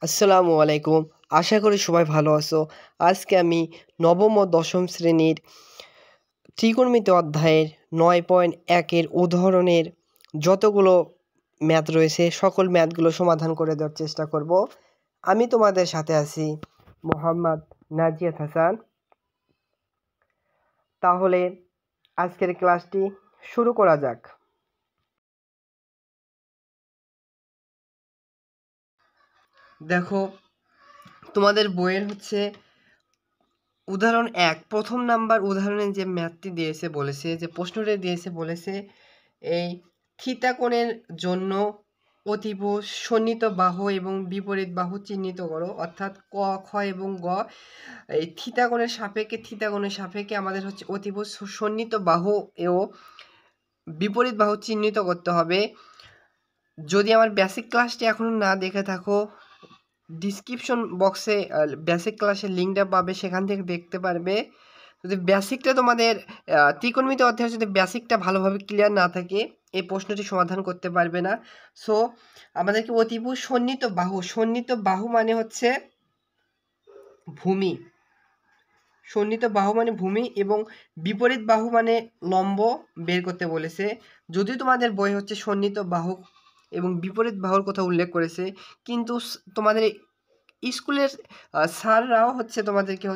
আসসালামু আলাইকুম। আশা করি সবাই ভালো আছো। আজকে আমি নবম ও দশম শ্রেণীর ত্রিকোণমিতি অধ্যায়ের ৯.১ এর উদাহরণের যতগুলো ম্যাথ রয়েছে সকল ম্যাথগুলো সমাধান করে দেওয়ার চেষ্টা করব। আমি তোমাদের সাথে আছি মোহাম্মদ নাজিয়াত হাসান। তাহলে আজকের ক্লাসটি শুরু করা যাক। দেখো, তোমাদের বইয়ের উদাহরণ ১ প্রথম নাম্বার উদাহরণে যে ম্যাথটি দিয়েছে বলেছে যে প্রশ্নটি দিয়েছে বলেছে এই থিতা কোণের জন্য অতিভুজ সন্নিহিত বাহু এবং বিপরীত বাহু চিহ্নিত করো। অর্থাৎ ক, খ এবং গ এই থিতা কোণের সাপেক্ষে আমাদের অতিভুজ সন্নিহিত বাহু ও বিপরীত বাহু চিহ্নিত করতে হবে। যদি আমার বেসিক ক্লাসটি এখনো না দেখে থাকো, ডিসক্রিপশন বক্সে বেসিক ক্লাসের লিঙ্কটা পাবে, সেখান থেকে দেখতে পারবে। যদি বেসিকটা তোমাদের ত্রিকোণমিতি অধ্যায়ের যদি বেসিকটা ভালোভাবে ক্লিয়ার না থাকে এই প্রশ্নটি সমাধান করতে পারবে না। সো আমাদেরকে অতিভুজ সন্নিহিত বাহু মানে হচ্ছে ভূমি, সন্নিহিত বাহু মানে ভূমি এবং বিপরীত বাহু মানে লম্ব বের করতে বলেছে। যদিও তোমাদের বই সন্নিহিত বাহু এবং বিপরীত বাহুর কথা উল্লেখ করেছে, কিন্তু তোমাদের স্কুলের স্যাররাও তোমাদেরকে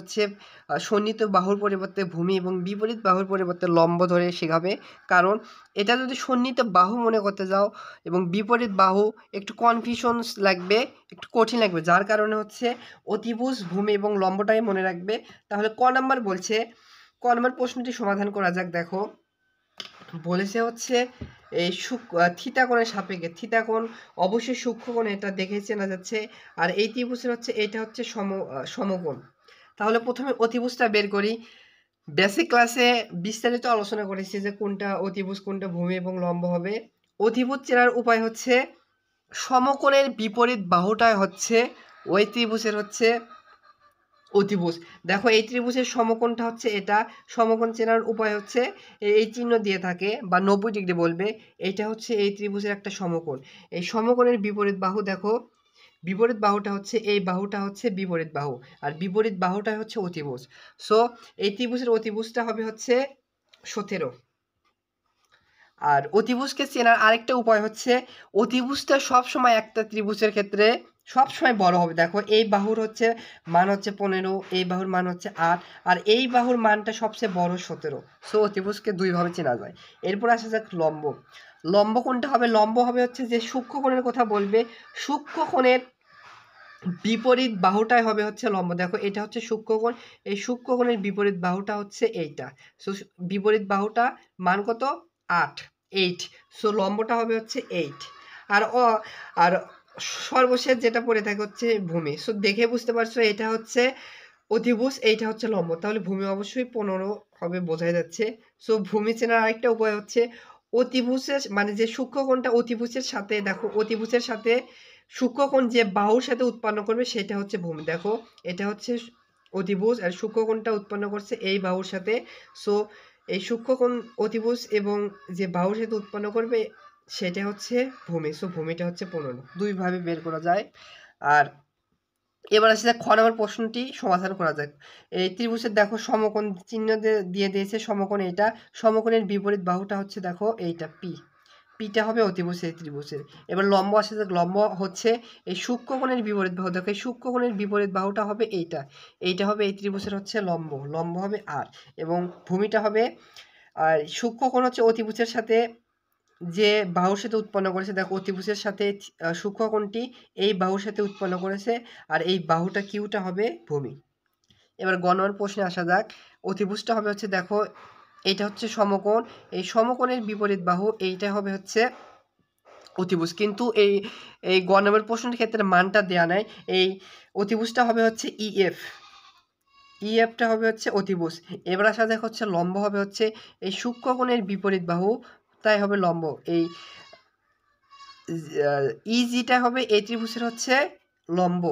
সন্নিহিত বাহুর পরিবর্তে ভূমি এবং বিপরীত বাহুর পরিবর্তে লম্ব ধরে শেখাবে। কারণ এটা যদি সন্নিহিত বাহু মনে করতে যাও এবং বিপরীত বাহু একটু কনফিউশন লাগবে, একটু কঠিন লাগবে, যার কারণে অতিভুজ ভূমি এবং লম্বটাই মনে রাখবে। তাহলে ক নাম্বার বলছে, ক নাম্বার প্রশ্নটি সমাধান করা যাক। দেখো বলেছে এই থিতা কোণের সাপেক্ষে, থিতা কোণ অবশ্যই সূক্ষ্ম কোণ, এটা দেখে চেনা যাচ্ছে। আর এই ত্রিভুজের এটা সমকোণ। তাহলে প্রথমে অতিভুজটা বের করি। বেসিক ক্লাসে বিস্তারিত আলোচনা করেছি যে কোনটা অতিভুজ কোনটা ভূমি এবং লম্ব হবে। অতিভুজ চেনার উপায় সমকোণের বিপরীত বাহুটাই ওই ত্রিভুজের অতিভুজ। দেখো এই ত্রিভুজের সমকোণটা এটা, সমকোণ চেনার উপায় এই চিহ্ন দিয়ে থাকে বা 90 ডিগ্রি বলবে। এটা এই ত্রিভুজের একটা সমকোণ। এই সমকোণের বিপরীত বাহু, দেখো বিপরীত বাহুটা এই বাহুটা বিপরীত বাহু, আর বিপরীত বাহুটা অতিভুজ। সো এই ত্রিভুজের অতিভুজটা হবে 17। আর অতিভুজকে চেনার আরেকটা উপায় অতিভুজটা সবসময় একটা ত্রিভুজের ক্ষেত্রে সবসময় বড় হবে। দেখো এই বাহুর মান 15, এই বাহুর মান 8, আর এই বাহুর মানটা সবচেয়ে বড় 17। সো অতিভুজকে দুইভাবে চেনা যায়। এরপর আসা যাক লম্ব। লম্ব কোনটা হবে? লম্ব হবে যে সূক্ষ্মকোণের কথা বলবে, সূক্ষ্মকোণের বিপরীত বাহুটাই হবে লম্ব। দেখো এটা সূক্ষ্মকোণ, এই সূক্ষ্মকোণের বিপরীত বাহুটা এইটা। সো বিপরীত বাহুটা মান কত? 8। সো লম্বটা হবে 8। আর সর্বশেষ যেটা পড়ে থাকে ভূমি। সো দেখে বুঝতে পারছো এটা অতিভুজ, এইটা লম্ব, তাহলে ভূমি অবশ্যই 15 হবে, বোঝাই যাচ্ছে। সো ভূমি চেনার আরেকটা উপায় অতিভুজের মানে যে সূক্ষ্মকোণটা অতিভুজের সাথে, দেখো অতিভুজের সাথে সূক্ষ্মকোণ যে বাহুর সাথে উৎপন্ন করবে সেটা ভূমি। দেখো এটা অতিভুজ আর সূক্ষ্মকোণটা উৎপন্ন করছে এই বাহুর সাথে। সো এই সূক্ষ্মকোণ অতিভুজ এবং যে বাহুর সাথে উৎপন্ন করবে সেটা ভূমি। সো ভূমিটা 15। দুইভাবে বের করা যায়। আর এবার আসলে খ নম্বর প্রশ্নটি সমাধান করা যাক। এই ত্রিভুজের দেখো সমকোণ চিহ্ন দিয়ে দিয়েছে, সমকোণ এটা, সমকোণের বিপরীত বাহুটা দেখো এইটা পিটা হবে অতিভুজ এই ত্রিভুজের। এবার লম্ব আসে যাক। লম্ব এই সূক্ষ্মকোণের বিপরীত বাহু। দেখো এই সূক্ষ্মকোণের বিপরীত বাহুটা হবে এইটা হবে এই ত্রিভুজের লম্ব হবে আর, এবং ভূমিটা হবে, আর সূক্ষ্মকোণ অতিভুজের সাথে যে বাহুর সাথে উৎপন্ন করেছে, দেখো অতিভুজের সাথে সূক্ষ্মকোণটি এই বাহুর সাথে উৎপন্ন করেছে, আর এই বাহুটা কিউটা হবে ভূমি। এবার গ নম্বর প্রশ্নে আসা যাক। অতিভুজটা হবে দেখো এইটা সমকোণ, এই সমকোণের বিপরীত বাহু এইটা হবে অতিভুজ, কিন্তু এই গ নম্বর প্রশ্নের ক্ষেত্রে মানটা দেয়া নাই। এই অতিভুজটা হবে ইএফটা হবে অতিভুজ। এবার আসা যাক লম্ব হবে এই সূক্ষ্মকোণের বিপরীত বাহু, তাই হবে লম্ব। এই ইজিটা হবে এই ত্রিভুজের লম্ব,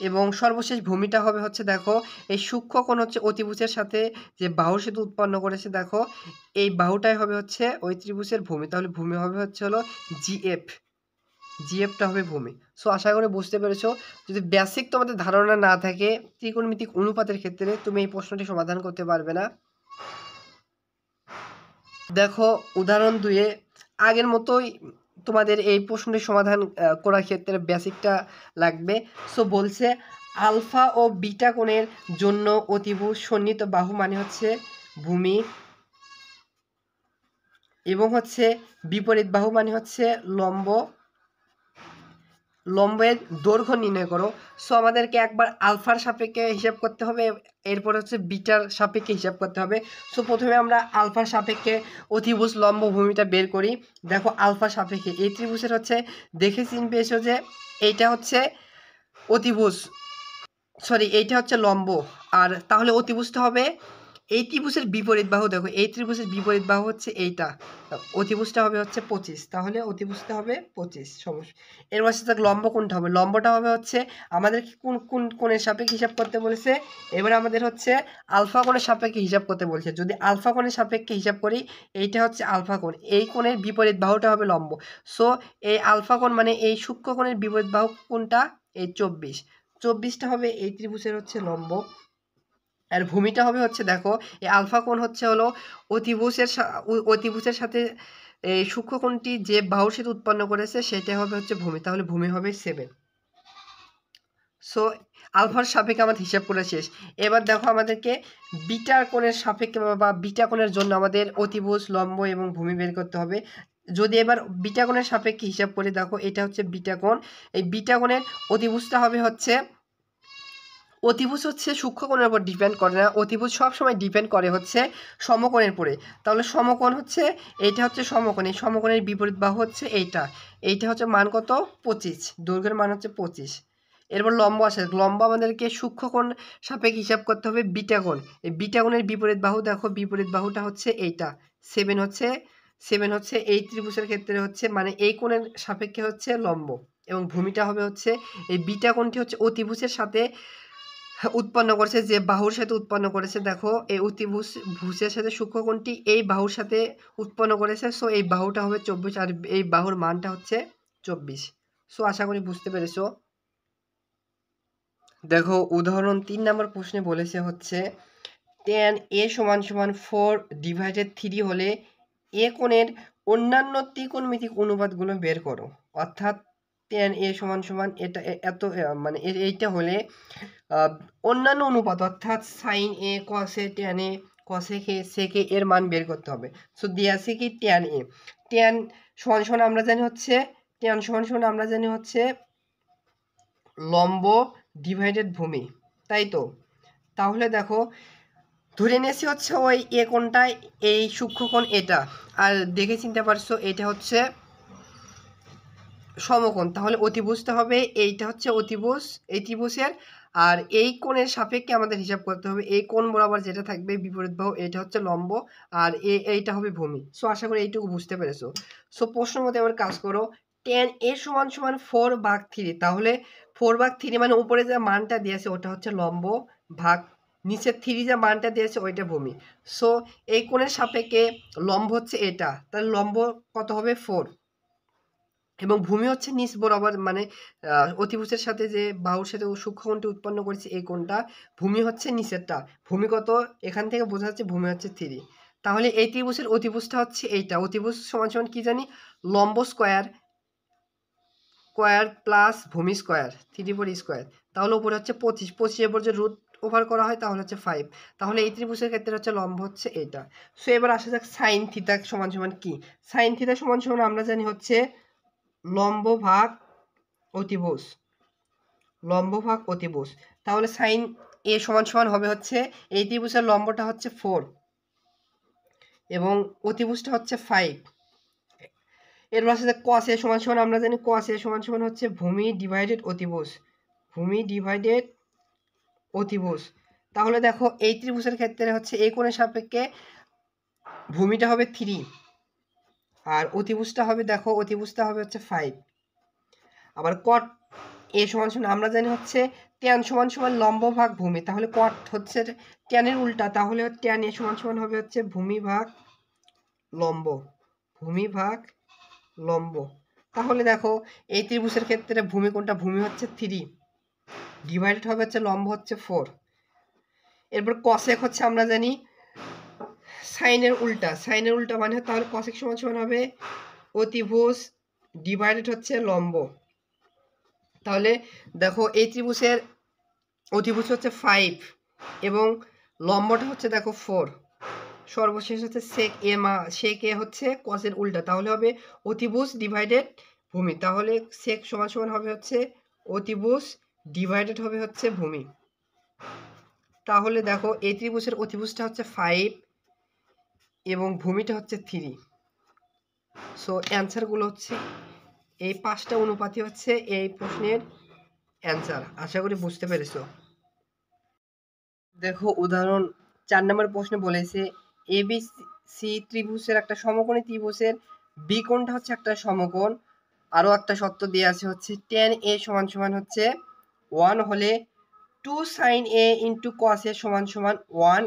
এবং সর্বশেষ ভূমিটা হবে দেখো এই সূক্ষ্মকোণ অতিভুজের সাথে যে বাহুর সাথে উৎপন্ন করেছে, দেখো এই বাহুটাই হবে ওই ত্রিভুজের ভূমি। তাহলে ভূমি হবে হলো জিএফ। জিএফটা হবে ভূমি। সো আশা করি বুঝতে পেরেছো। যদি বেসিক তোমাদের ধারণা না থাকে ত্রিকোণমিতিক অনুপাতের ক্ষেত্রে তুমি এই প্রশ্নটি সমাধান করতে পারবে না। দেখো উদাহরণ 2 আগের মতোই তোমাদের এই প্রশ্নটি সমাধান করার ক্ষেত্রে বেসিকটা লাগবে। সো বলছে আলফা ও বিটা কোণের জন্য অতিভুজ সন্নিহিত বাহু মানে হচ্ছে ভূমি, এবং হচ্ছে বিপরীত বাহু মানে হচ্ছে লম্ব। লম্বের দৈর্ঘ্য নির্ণয় করো। সো আমাদেরকে একবার আলফার সাপেক্ষে হিসাব করতে হবে, এরপর হচ্ছে বিটার সাপেক্ষে হিসাব করতে হবে। সো প্রথমে আমরা আলফার সাপেক্ষে অতিভুজ লম্ব ভূমিটা বের করি। দেখো আলফার সাপেক্ষে এই ত্রিভুজের হচ্ছে দেখে চিনতে পেয়েছো যে এইটা হচ্ছে অতিভুজ, সরি এইটা হচ্ছে লম্ব, আর তাহলে অতিভুজটা হবে এই ত্রিভুজের বিপরীত বাহু। দেখো এই ত্রিভুজের বিপরীত বাহু হচ্ছে এইটা, অতিভুজটা হবে হচ্ছে 25, তাহলে অতিভুজটা হবে 25 সমস্যা। এর পাশে থাক লম্ব কোনটা হবে, লম্বটা হবে হচ্ছে আমাদের কোন কোন কোণের সাপেক্ষে হিসাব করতে বলেছে, এবার আমাদের হচ্ছে আলফা কোণের সাপেক্ষে হিসাব করতে বলেছে। যদি আলফা কোণের সাপেক্ষে হিসাব করি এইটা হচ্ছে আলফা কোণ, এই কোণের বিপরীত বাহুটা হবে লম্ব। সো এই আলফা কোণ মানে এই সূক্ষ্ম কোণের বিপরীত বাহু কোনটা, এই 24টা হবে এই ত্রিভুজের হচ্ছে লম্ব। আর ভূমিটা হবে হচ্ছে দেখো এই আলফা কোণ হচ্ছে হলো অতিভুজের সাথে এই সূক্ষ্ম কোণটি যে বাহুর সাথে উৎপন্ন করেছে সেটা হবে হচ্ছে ভূমি, তাহলে ভূমি হবে 7। সো আলফার সাপেক্ষে আমাদের হিসাব করে শেষ। এবার দেখো আমাদেরকে বিটা কোণের সাপেক্ষে বা বিটা কোণের জন্য আমাদের অতিভুজ লম্ব এবং ভূমি বের করতে হবে। যদি এবার বিটা কোণের সাপেক্ষে হিসাব করি, দেখো এটা হচ্ছে বিটা কোণ, এই বিটা কোণের অতিভুজটা হবে হচ্ছে, অতিভুজ হচ্ছে সূক্ষ্মকোণের উপর ডিপেন্ড করে না, অতিভুজ সবসময় ডিপেন্ড করে হচ্ছে সমকোণের উপরে। তাহলে সমকোণ হচ্ছে এইটা হচ্ছে সমকোণ, এই সমকোণের বিপরীত বাহু হচ্ছে এইটা হচ্ছে মান কত 25, দৈর্ঘ্যের মান হচ্ছে 25। এরপর লম্ব আসে, লম্ব আমাদেরকে সূক্ষ্মকোণ সাপেক্ষে হিসাব করতে হবে বিটা কোণ, এই বিটা কোণের বিপরীত বাহু দেখো বিপরীত বাহুটা হচ্ছে এইটা 7 হচ্ছে এই ত্রিভুজের ক্ষেত্রে হচ্ছে মানে এই কোণের সাপেক্ষে হচ্ছে লম্ব, এবং ভূমিটা হবে হচ্ছে এই বিটা কোণটি হচ্ছে অতিভুজের সাথে উৎপন্ন করেছে, যে বাহুর সাথে উৎপন্ন করেছে। দেখো এই ভুজের সাথে সূক্ষ্মকোণটি এই বাহুর সাথে উৎপন্ন করেছে। সো এই বাহুটা হবে 24 আর এই বাহুর মানটা হচ্ছে 24। সো আশা করি বুঝতে পেরেছো। দেখো উদাহরণ 3 নম্বর প্রশ্নে বলেছে হচ্ছে tan a = 4/3 হলে এ কোণের অন্যান্য ত্রিকোণমিতিক অনুপাতগুলো বের করো। অর্থাৎ tan a = এটা এত মানে এইটা হলে অন্যান্য অনুপাত অর্থাৎ sin a cos a tan a cosec a sec a এর মান বের করতে হবে। সো দিয়ে আছে কি tan a, tan আমরা জানি হচ্ছে আমরা জানি হচ্ছে লম্ব ডিভাইডেড ভূমি, তাই তো। তাহলে দেখো ধরে নিয়েছি হচ্ছে ওই এ কোণটায় এই সূক্ষ্মকোণ এটা, আর দেখে চিনতে পারছো এটা হচ্ছে সমকোণ, তাহলে অতিভুজটা হবে এইটা হচ্ছে অতিভুজ এই ত্রিভুজের, আর এই কোণের সাপেক্ষে আমাদের হিসাব করতে হবে এই কোণ বরাবর যেটা থাকবে বিপরীত বাহু এটা হচ্ছে লম্ব, আর এইটা হবে ভূমি। সো আশা করি এইটুকু বুঝতে পেরেছো। সো প্রশ্ন মতে আবার কাজ করো, tan a = 4/3, তাহলে 4/3 মানে উপরে যে মানটা দিয়েছে ওটা হচ্ছে লম্ব, ভাগ নিচে 3 যে মানটা দিয়েছে ওইটা ভূমি। সো এই কোণের সাপেক্ষে লম্ব হচ্ছে এটা, তাহলে লম্ব কত হবে 4, এবং ভূমি হচ্ছে নিচ বরাবর মানে অতিভুজের সাথে যে বাহুর সাথে সূক্ষ্মকোণটি উৎপন্ন করেছে এই কোণটা, ভূমি হচ্ছে নিচেরটা। ভূমি কত এখান থেকে বোঝা যাচ্ছে ভূমি হচ্ছে 3। তাহলে এই ত্রিভুজের অতিভুজটা হচ্ছে এইটা, অতিভুজ = কি জানি লম্ব স্কয়ার প্লাস ভূমি স্কয়ার 3/4 স্কয়ার, তাহলে উপরে হচ্ছে 25 এর উপর যে রুট ওভার করা হয় তাহলে হচ্ছে 5। তাহলে এই ত্রিভুজের ক্ষেত্রে হচ্ছে লম্ব হচ্ছে এটা। সো এবার আসা যাক sin θ = কি, sin θ = আমরা জানি হচ্ছে লম্ব ভাগ অতিভুজ, তাহলে sin a = হবে হচ্ছে এই ত্রিভুজের লম্বটা হচ্ছে 4 এবং অতিভুজটা হচ্ছে 5। এর পাশে cos a = আমরা জানি cos a = হচ্ছে ভূমি ডিভাইডেড অতিভুজ, তাহলে দেখো এই ত্রিভুজের ক্ষেত্রে হচ্ছে এই কোণের সাপেক্ষে ভূমিটা হবে 3 আর অতিভুজটা হবে দেখো অতিভুজটা হবে হচ্ছে 5। আবার cot a = আমরা জানি হচ্ছে tan = লম্ব ভাগ ভূমি, তাহলে cot হচ্ছে tan এর উল্টা, তাহলে tan a = হবে হচ্ছে ভূমি ভাগ লম্ব, তাহলে দেখো এই ত্রিভুজের ক্ষেত্রে ভূমি কোনটা? ভূমি হচ্ছে 3, ডিভাইডেড হবে হচ্ছে লম্ব হচ্ছে 4। এরপর কসেক হচ্ছে আমরা জানি সাইনের উল্টা, সাইনের উল্টা মানে তাহলে কসেক সমান সমান হবে অতিভুজ ডিভাইডেড হচ্ছে লম্ব। তাহলে দেখো এই ত্রিভুজের অতিভুজ হচ্ছে 5 এবং লম্বটা হচ্ছে দেখো 4, সর্বশেষ হচ্ছে সেক এ হচ্ছে কসের উল্টা, তাহলে হবে অতিভুজ ডিভাইডেড ভূমি। তাহলে সেক সমান সমান হবে হচ্ছে অতিভুজ ডিভাইডেড হবে হচ্ছে ভূমি। তাহলে দেখো এই ত্রিভুজের অতিভুজটা হচ্ছে 5 এবং ভূমিটা হচ্ছে 3। সো অ্যান্সারগুলো হচ্ছে এই 5টা অনুপাতই হচ্ছে এই প্রশ্নের অ্যান্সার। আশা করি বুঝতে পেরেছো। দেখো উদাহরণ 4 নম্বর প্রশ্নে বলেছে এবিসি ত্রিভুজের একটা সমকোণী ত্রিভুজের বি কোণটা হচ্ছে একটা সমকোণ। আরও একটা শর্ত দিয়ে আছে হচ্ছে tan a সমান সমান হচ্ছে 1 হলে 2 sin a into cos a সমান সমান 1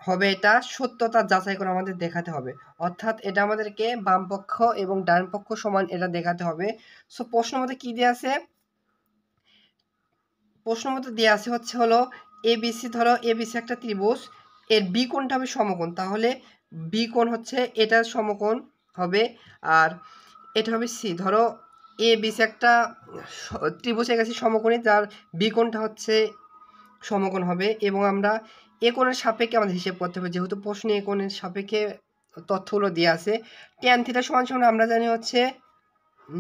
হবে। এটা সত্যতা যাচাই করে আমাদের দেখাতে হবে, অর্থাৎ এটা আমাদেরকে বাম পক্ষ এবং ডান পক্ষ সমান এটা দেখাতে হবে। সো প্রশ্ন মতে কি দেওয়া আছে? প্রশ্ন মতে দেওয়া আছে হচ্ছে হলো এবিসি, ধরো এবিসি একটা ত্রিভুজ, এর বি কোণটা হবে সমকোণ, তাহলে বি কোণ হচ্ছে এটা সমকোণ হবে। আর এটা হবে সি, ধরো এ বিসি একটা ত্রিভুজের কাছে সমকোণী, যার বি কোণটা হচ্ছে সমকোণ হবে। এবং আমরা এ কোণের সাপেক্ষে আমাদের হিসেব করতে হবে, যেহেতু প্রশ্নে এ কোণের সাপেক্ষে তথ্যগুলো দেওয়া আছে। ট্যান থিটা সমান সমান আমরা জানি হচ্ছে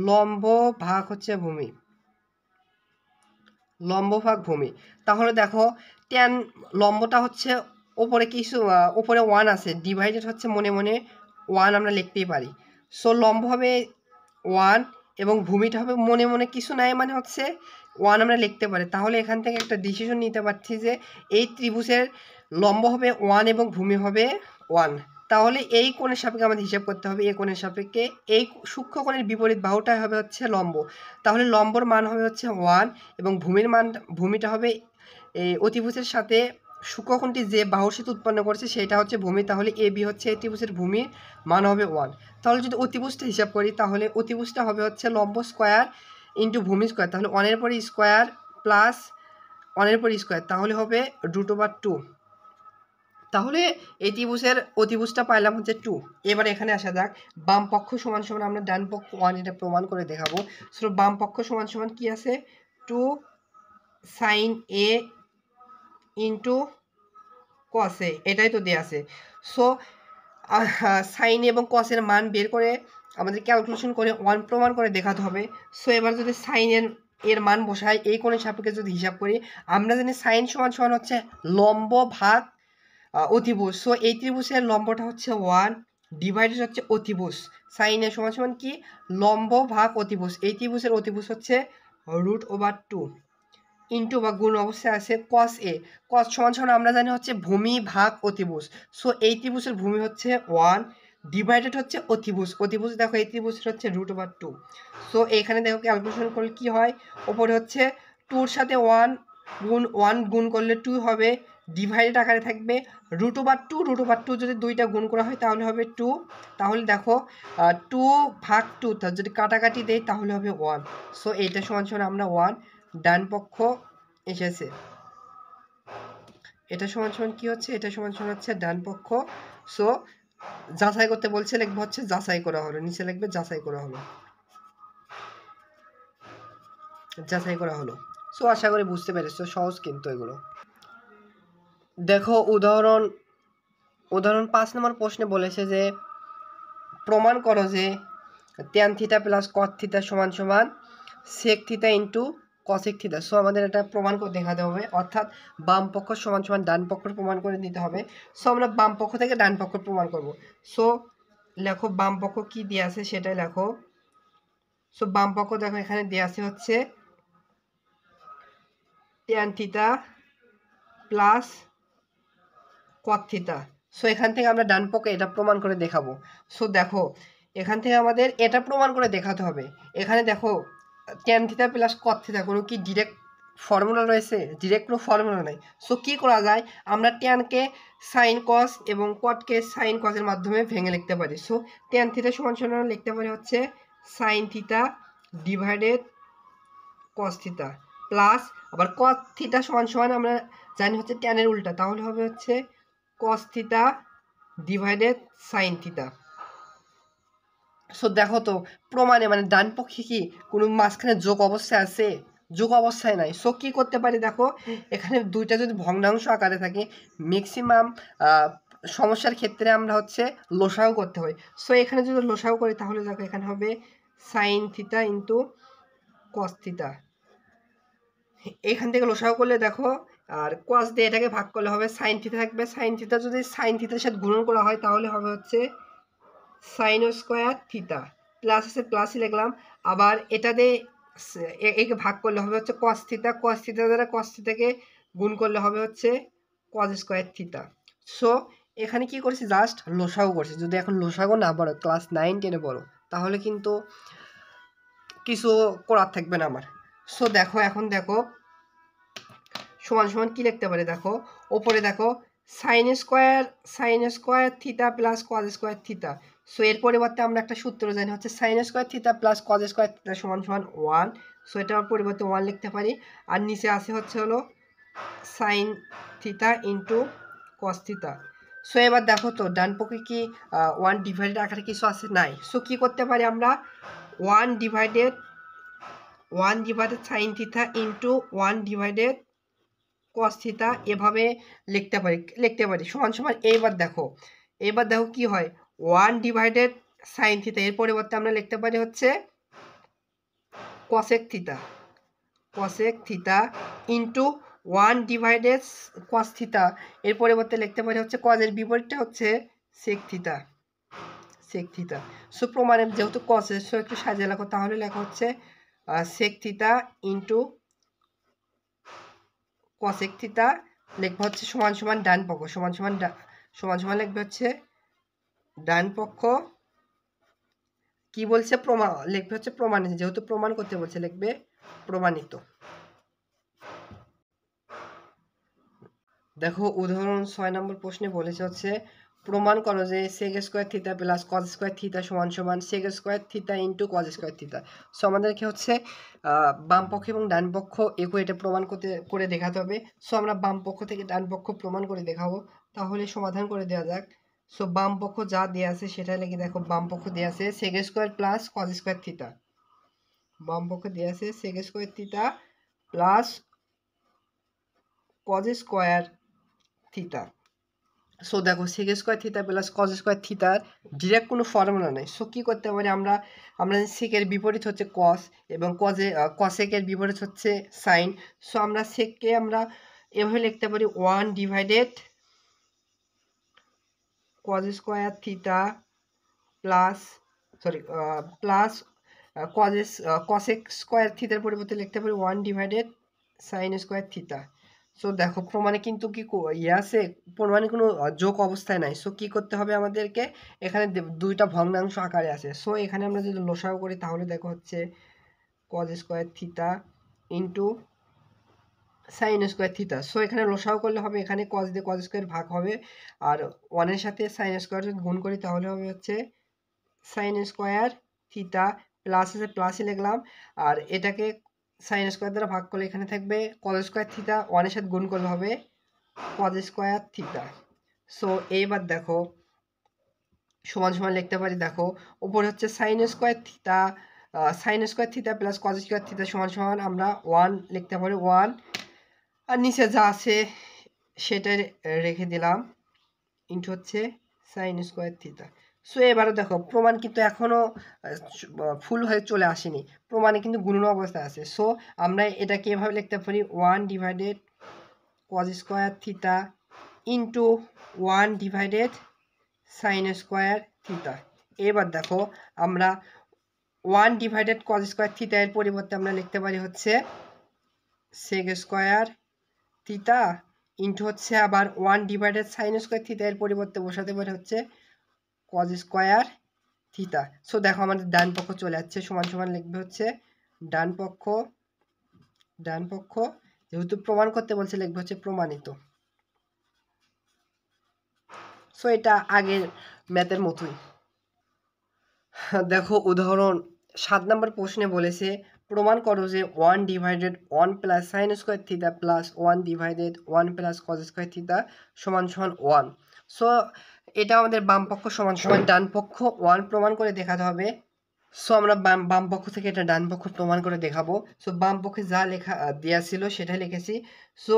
লম্ব ভাগ হচ্ছে ভূমি, লম্ব ভাগ ভূমি। তাহলে দেখো ট্যান লম্বটা হচ্ছে ওপরে কিছু ওপরে 1 আছে, ডিভাইডেড হচ্ছে মনে মনে 1 আমরা লিখতেই পারি। সো লম্ব হবে 1 এবং ভূমিটা হবে মনে মনে কিছু নাই মানে হচ্ছে 1 আমরা লিখতে পারি। তাহলে এখান থেকে একটা ডিসিশন নিতে পারছি যে এই ত্রিভুজের লম্ব হবে 1 এবং ভূমি হবে 1। তাহলে এই কোণের সাপেক্ষে আমাদের হিসাব করতে হবে, এই কোণের সাপেক্ষে এই সূক্ষ্ম কোণের বিপরীত বাহুটাই হবে হচ্ছে লম্ব। তাহলে লম্বর মান হবে হচ্ছে 1 এবং ভূমিটা হবে এই অতিভুজের সাথে সূক্ষ্মকোণটি যে বাহুর সাথে উৎপন্ন করছে সেটা হচ্ছে ভূমি। তাহলে এ বি হচ্ছে এই ত্রিভুজের ভূমির মান হবে 1। তাহলে যদি অতিভুজটা হিসাব করি তাহলে অতিভুজটা হবে হচ্ছে লম্ব স্কোয়ার ইন্টু ভূমি স্কোয়ার, তাহলে 1-এর পরে স্কোয়ার প্লাস 1-এর পরে স্কোয়ার, তাহলে হবে √2। তাহলে এই ত্রিভুজের অতিভুজটা পাইলাম হচ্ছে 2। এবার এখানে আসা যাক, বাম পক্ষ সমান সমান আমরা ডান পক্ষ 1 এটা প্রমাণ করে দেখাবো। সো বাম পক্ষ সমান সমান কি আছে? 2 sin a into cos a, এটাই তো দেওয়া আছে। সো সাইন এবং কসের মান বের করে আমাদের ক্যালকুলেশন করে 1 প্রমাণ করে দেখাতে হবে। সো এবার যদি সাইনের এর মান বসাই এই কোণের সাপেক্ষে যদি হিসাব করি, আমরা জানি সাইন সমান সমান হচ্ছে লম্ব ভাগ অতিভুজ। সো এই ত্রিভুজের লম্বটা হচ্ছে 1 ডিভাইডেড হচ্ছে অতিভুজ, সাইনের সমান সমান কি লম্ব ভাগ অতিভুজ। এই ত্রিভুজের অতিভুজ হচ্ছে √2 ইন্টু বা গুণ অবস্থায় আছে cos a, cos সমান সমান আমরা জানি হচ্ছে ভূমি ভাগ অতিভুজ। সো এই ত্রিভুজের ভূমি হচ্ছে 1 ডিভাইডেড হচ্ছে অতিভুজ, অতিভুজ দেখো এই ত্রিভুজের হচ্ছে √2। সো এখানে দেখো ক্যালকুলেশন করলে কি হয়, ওপরে হচ্ছে 2-র সাথে 1 গুণ করলে 2 হবে, ডিভাইডেড আকারে থাকবে √2 যদি দুইটা গুণ করা হয় তাহলে হবে 2। তাহলে দেখো 2 ভাগ 2 যদি কাটাকাটি দেয় তাহলে হবে 1। সো এইটা সমান সমান আমরা 1 ডান পক্ষ এসেছে, এটা সমান সমান কি হচ্ছে, এটা সমান সমান হচ্ছে ডান পক্ষ। সো যাচাই করতে বলছে, লিখবো হচ্ছে যাচাই করা হলো, নিচে লিখবে যাচাই করা হলো, যাচাই করা হলো। সো আশা করি বুঝতে পেরেছো, সহজ কিন্তু এগুলো। দেখো উদাহরণ 5 নম্বর প্রশ্নে বলেছে যে প্রমাণ করো যে tan theta plus cot theta সমান সমান sec theta into cosec theta. So আমাদের এটা প্রমাণ করে দেখাতে হবে, অর্থাৎ বাম পক্ষ সমান সমান ডান পক্ষ প্রমাণ করে দিতে হবে। সো আমরা বাম পক্ষ থেকে ডান পক্ষ প্রমাণ করব। সো লেখো বাম পক্ষ কি দেওয়া আছে সেটাই লেখো। সো বাম পক্ষ দেখো এখানে দেওয়া আছে হচ্ছে tan theta plus cot theta. So এখান থেকে আমরা ডান পক্ষে এটা প্রমাণ করে দেখাবো। সো দেখো এখান থেকে আমাদের এটা প্রমাণ করে দেখাতে হবে। এখানে দেখো tan theta plus cot theta কোনো কি ডিরেক্ট ফর্মুলা রয়েছে? ডিরেক্ট কোনো ফর্মুলা নাই। সো কি করা যায়, আমরা ট্যানকে সাইন কস এবং কটকে সাইন কসের মাধ্যমে ভেঙে লিখতে পারি। সো tan থিটা সমান সমান লিখতে পারি হচ্ছে sine theta divided cos theta plus আবার কস থিটা সমান সমান আমরা জানি হচ্ছে ট্যানের উল্টা, তাহলে হবে হচ্ছে cos theta divided sine theta. So দেখো তো প্রমাণে মানে ডান পক্ষে কি কোনো মাঝখানে যোগ অবস্থায় আছে? যোগ অবস্থায় নাই। সো কি করতে পারি দেখো, এখানে দুইটা যদি ভগ্নাংশ আকারে থাকে ম্যাক্সিমাম সমস্যার ক্ষেত্রে আমরা হচ্ছে লসাগু করতে হয়। সো এখানে যদি লসাগু করি তাহলে দেখো এখানে হবে sine theta into cos theta, এখান থেকে লসাগু করলে দেখো আর কস দিয়ে এটাকে ভাগ করলে হবে সাইন থিটা থাকবে। সাইন থিটা যদি সাইন থিটার সাথে গুণন করা হয় তাহলে হবে হচ্ছে সাইন স্কোয়ার থিটা, প্লাস আছে প্লাসই লিখলাম। আবার এটা দিয়ে একে ভাগ করলে হবে হচ্ছে কস থিটা, কস থিটা দ্বারা কস থিটাকে গুণ করলে হবে হচ্ছে কস স্কোয়ার থিটা। সো এখানে কি করছি, জাস্ট লসাগু করছি। যদি এখন লসাগু না বড় ক্লাস 9-10-এ বড় তাহলে কিন্তু কিছু করার থাকবে না আমার। সো দেখো এখন দেখো সমান সমান কি লিখতে পারি দেখো, ওপরে দেখো sign square theta plus cos square theta. So এর পরিবর্তে আমরা একটা সূত্র জানি হচ্ছে sine square theta plus cos square theta সমান সমান 1। সো এটার পরিবর্তে 1 লিখতে পারি। আর নিচে আছে হচ্ছে হলো sine theta into cos theta. So এবার দেখো তো ডান পক্ষে কি 1 ডিভাইডেড আকারে কিছু আছে? নাই। সো কি করতে পারি আমরা 1 divided sine theta into 1 divided cos theta এভাবে লিখতে পারি সমান সমান। এইবার দেখো কি হয় 1 ডিভাইডেড সাইন থিটা এর পরিবর্তে আমরা লিখতে পারি হচ্ছে cosec theta into 1 divided cos theta এর পরিবর্তে লিখতে পারি হচ্ছে কজের বিপরীতটা হচ্ছে সেক থিটা। সো প্রমাণে যেহেতু কসের, সো একটু সাজিয়ে লেখো, তাহলে লেখা হচ্ছে sec theta into cosec theta লিখবো হচ্ছে সমান সমান ডান পক্ষ সমান সমান লিখবে হচ্ছে ডান পক্ষ কি বলছে লিখবে হচ্ছে প্রমাণিত, যেহেতু প্রমাণ করতে বলছে লিখবে প্রমাণিত। দেখো উদাহরণ 6 নম্বর প্রশ্নে বলেছে হচ্ছে প্রমাণ করো যে sec square theta plus cos square theta সমান সমান sec square theta into cos square theta. So আমাদেরকে হচ্ছে বাম পক্ষ এবং ডান পক্ষ একই এটা প্রমাণ করে দেখাতে হবে। সো আমরা বাম পক্ষ থেকে ডান পক্ষ প্রমাণ করে দেখাবো, তাহলে সমাধান করে দেওয়া যাক। সো বাম পক্ষ যা দেওয়া আছে সেটা লিখে দেখো, বাম পক্ষ দেওয়া আছে sec square plus cos square theta, বাম পক্ষ দেওয়া আছে sec square theta plus cos square theta. So দেখো sec square theta plus cos square থিটার ডিরেক্ট কোনো ফর্মুলা নেই। সো কী করতে পারি আমরা সেকের বিপরীত হচ্ছে কস এবং কসেকের বিপরীত হচ্ছে সাইন। সো আমরা সেককে আমরা এভাবে লিখতে পারি 1 divided cause square theta plus cosec square থিটার পরিবর্তে লিখতে পারি 1 divided sine square theta. So দেখো প্রমাণে কিন্তু কি আছে, প্রমাণে কোনো যোগ অবস্থায় নাই। সো কি করতে হবে আমাদেরকে, এখানে দুইটা ভগ্নাংশ আকারে আছে। সো এখানে আমরা যদি লসাগু করি তাহলে দেখো হচ্ছে cause square theta into sign square theta. So এখানে লসাগু করলে হবে এখানে কজ দিয়ে কজ স্কোয়ার ভাগ হবে, আর 1-এর সাথে সাইন স্কোয়ার যদি গুণ করি তাহলে হবে হচ্ছে সাইন স্কোয়ার থিটা প্লাস আছে প্লাসই লিখলাম, আর এটাকে সাইন স্কোয়ার দ্বারা ভাগ করলে এখানে থাকবে কজ স্কোয়ার থিটা, 1-এর সাথে গুণ করলে হবে কজ স্কোয়ার থিটা। সো এইবার দেখো সমান সমান লিখতে পারি, দেখো উপরে হচ্ছে sine square theta plus cos square theta সমান সমান আমরা 1 লিখতে পারি 1, আর নিচে যা আছে সেটা রেখে দিলাম ইন্টু হচ্ছে সাইন স্কোয়ার থিটা। সো এবারে দেখো প্রমাণ কিন্তু এখনও ফুল হয়ে চলে আসেনি, প্রমাণে কিন্তু গুণন অবস্থায় আছে। সো আমরা এটাকে এভাবে লিখতে পারি 1 divided cause square theta into 1 divided sine square theta. এবার দেখো আমরা 1 ডিভাইডেড কজ স্কোয়ার থিটা এর পরিবর্তে আমরা লিখতে পারি হচ্ছে সেক স্কোয়ার থিটা ইন্টু হচ্ছে আবার 1 ডিভাইডেড সাইন স্কোয়ার থিটা এর পরিবর্তে বসাতে পারি হচ্ছে কজ স্কোয়ার থিটা। সো দেখো আমাদের ডান পক্ষ চলে যাচ্ছে, সমান সমান লিখবে হচ্ছে ডান পক্ষ যেহেতু প্রমাণ করতে বলছে লিখবে হচ্ছে প্রমাণিত। সো এটা আগের ম্যাথের মতোই। দেখো উদাহরণ 7 নম্বর প্রশ্নে বলেছে প্রমাণ করো যে 1 divided 1 plus sine square theta plus 1 divided 1 plus cos square theta সমান সমান 1। সো এটা আমাদের বাম পক্ষ সমান সমান ডান পক্ষ 1 প্রমাণ করে দেখাতে হবে। সো আমরা বাম পক্ষ থেকে এটা ডান পক্ষ প্রমাণ করে দেখাবো। সো বাম পক্ষে যা লেখা দেওয়া ছিল সেটাই লিখেছি। সো